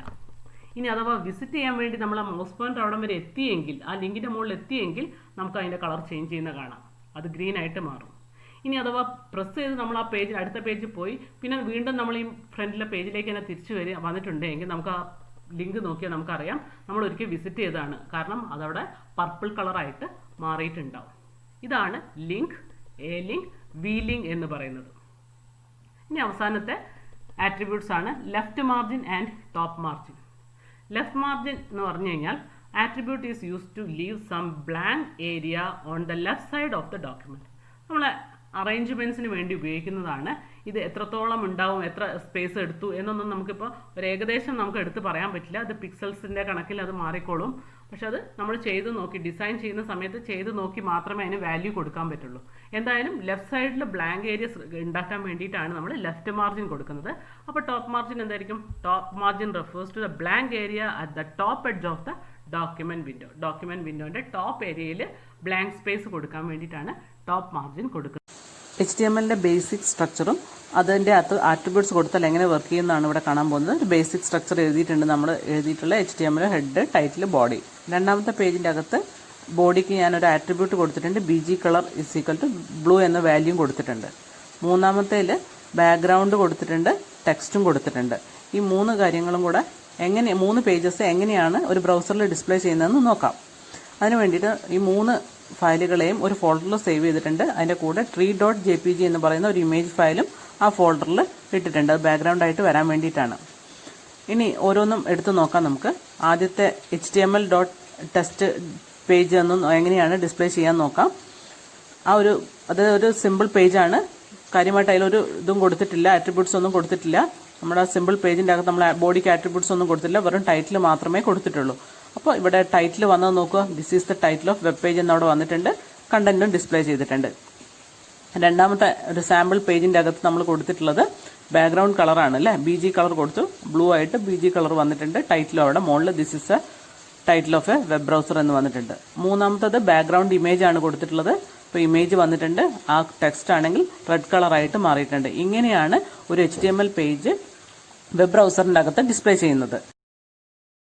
ഇനി അഥവാ വിസിറ്റ് ചെയ്യാൻ വേണ്ടി നമ്മൾ ആ മൗസ് പോയിൻ്റർ അവിടെ വരെ എത്തിയെങ്കിൽ, ആ ലിങ്കിൻ്റെ മുകളിൽ എത്തിയെങ്കിൽ നമുക്ക് അതിൻ്റെ കളർ ചേഞ്ച് ചെയ്യുന്ന കാണാം. അത് ഗ്രീൻ ആയിട്ട് മാറും. ഇനി അഥവാ പ്രസ് ചെയ്ത് നമ്മൾ ആ പേജ് അടുത്ത പേജിൽ പോയി പിന്നെ വീണ്ടും നമ്മൾ ഈ ഫ്രണ്ടിലെ പേജിലേക്ക് തന്നെ തിരിച്ചു വന്നിട്ടുണ്ടെങ്കിൽ നമുക്ക് ആ ലിങ്ക് നോക്കിയാൽ നമുക്കറിയാം നമ്മൾ ഒരിക്കൽ വിസിറ്റ് ചെയ്തതാണ്. കാരണം അതവിടെ പർപ്പിൾ കളറായിട്ട് മാറിയിട്ടുണ്ടാവും. ഇതാണ് link, A link, V link എന്ന് പറയുന്നത്. ഇനി അവസാനത്തെ ആട്രിബ്യൂട്ട്സ് ആണ് left margin and top margin. Left margin എന്ന് പറഞ്ഞു കഴിഞ്ഞാൽ attribute is use to leave some blank area on the left side of the document. നമ്മളെ അറേഞ്ച്മെൻറ്റ്സിന് വേണ്ടി ഉപയോഗിക്കുന്നതാണ്. ഇത് എത്രത്തോളം ഉണ്ടാവും, എത്ര സ്പേസ് എടുത്തു എന്നൊന്നും നമുക്കിപ്പോൾ ഒരു ഏകദേശം നമുക്ക് എടുത്ത് പറയാൻ പറ്റില്ല. അത് പിക്സൽസിൻ്റെ കണക്കിൽ അത് മാറിക്കോളും. പക്ഷെ അത് നമ്മൾ ചെയ്ത് നോക്കി, ഡിസൈൻ ചെയ്യുന്ന സമയത്ത് ചെയ്ത് നോക്കി മാത്രമേ അതിന് വാല്യൂ കൊടുക്കാൻ പറ്റുള്ളൂ. എന്തായാലും ലെഫ്റ്റ് സൈഡിൽ ബ്ലാങ്ക് ഏരിയസ് ഉണ്ടാക്കാൻ വേണ്ടിയിട്ടാണ് നമ്മൾ ലെഫ്റ്റ് മാർജിൻ കൊടുക്കുന്നത്. അപ്പോൾ ടോപ്പ് മാർജിൻ എന്തായിരിക്കും? Top margin refers to the blank area at the top edge of the document window. Document വിൻഡോൻ്റെ ടോപ്പ് ഏരിയയിൽ ബ്ലാങ്ക് സ്പേസ് കൊടുക്കാൻ വേണ്ടിയിട്ടാണ് ടോപ്പ് മാർജിൻ കൊടുക്കുന്നത്. HTMLൻ്റെ ബേസിക് സ്ട്രക്ചറും അതിൻ്റെ അകത്ത് ആട്രിബ്യൂട്ട്സ് കൊടുത്താൽ എങ്ങനെ വർക്ക് ചെയ്യുന്നതാണ് ഇവിടെ കാണാൻ പോകുന്നത്. ഒരു ബേസിക് സ്ട്രക്ചർ എഴുതിയിട്ടുണ്ട്, നമ്മൾ എഴുതിയിട്ടുള്ള HTML ഹെഡ്, ടൈറ്റിൽ, ബോഡി. രണ്ടാമത്തെ പേജിൻ്റെ അകത്ത് ബോഡിക്ക് ഞാനൊരു ആട്രിബ്യൂട്ട് കൊടുത്തിട്ടുണ്ട്, BG colour is equal to blue എന്ന വാല്യൂം കൊടുത്തിട്ടുണ്ട്. മൂന്നാമത്തേൽ ബാക്ക്ഗ്രൗണ്ട് കൊടുത്തിട്ടുണ്ട്, ടെക്സ്റ്റും കൊടുത്തിട്ടുണ്ട്. ഈ മൂന്ന് കാര്യങ്ങളും കൂടെ മൂന്ന് പേജസ് എങ്ങനെയാണ് ഒരു ബ്രൗസറിൽ ഡിസ്പ്ലേ ചെയ്യുന്നതെന്ന് നോക്കാം. അതിന് വേണ്ടിയിട്ട് ഈ മൂന്ന് ഫയലുകളെയും ഒരു ഫോൾഡറിൽ സേവ് ചെയ്തിട്ടുണ്ട്. അതിൻ്റെ കൂടെ tree.jpg എന്ന് പറയുന്ന ഒരു ഇമേജ് ഫയലും ആ ഫോൾഡറിൽ ഇട്ടിട്ടുണ്ട്. അത് ബാക്ക്ഗ്രൗണ്ട് ആയിട്ട് വരാൻ വേണ്ടിയിട്ടാണ്. ഇനി ഓരോന്നും എടുത്ത് നോക്കാം നമുക്ക്. ആദ്യത്തെ HTML.test പേജ് ഒന്നും എങ്ങനെയാണ് ഡിസ്പ്ലേ ചെയ്യാൻ നോക്കാം. അത് ഒരു സിമ്പിൾ പേജാണ്. കാര്യമായിട്ട് അതിലൊരു ഇതും കൊടുത്തിട്ടില്ല, ആട്രിബ്യൂട്ട്സ് ഒന്നും കൊടുത്തിട്ടില്ല. നമ്മുടെ സിമ്പിൾ പേജിൻ്റെ അകത്ത് നമ്മൾ ബോഡിക്ക് ആട്രിബ്യൂട്ട്സ് ഒന്നും കൊടുത്തില്ല, വെറും ടൈറ്റിൽ മാത്രമേ കൊടുത്തിട്ടുള്ളൂ. അപ്പോൾ ഇവിടെ ടൈറ്റിൽ വന്നത് നോക്കുക, this is the title of web page എന്നവിടെ വന്നിട്ടുണ്ട്. കണ്ടന്റും ഡിസ്പ്ലേ ചെയ്തിട്ടുണ്ട്. രണ്ടാമത്തെ ഒരു സാമ്പിൾ പേജിൻ്റെ അകത്ത് നമ്മൾ കൊടുത്തിട്ടുള്ളത് ബാക്ക്ഗ്രൗണ്ട് കളറാണ് അല്ലേ, BG കളർ കൊടുത്തു, ബ്ലൂ ആയിട്ട് BG കളർ വന്നിട്ടുണ്ട്. ടൈറ്റിലും അവിടെ മുകളിൽ this is A title of a web browser എന്ന് വന്നിട്ടുണ്ട്. മൂന്നാമത്തത് ബാക്ക്ഗ്രൗണ്ട് ഇമേജ് ആണ് കൊടുത്തിട്ടുള്ളത്. ഇപ്പോൾ ഇമേജ് വന്നിട്ടുണ്ട്, ആ ടെക്സ്റ്റ് ആണെങ്കിൽ റെഡ് കളറായിട്ട് മാറിയിട്ടുണ്ട്. ഇങ്ങനെയാണ് ഒരു HTML പേജ് വെബ് ബ്രൗസറിൻ്റെ അകത്ത് ഡിസ്പ്ലേ ചെയ്യുന്നത്.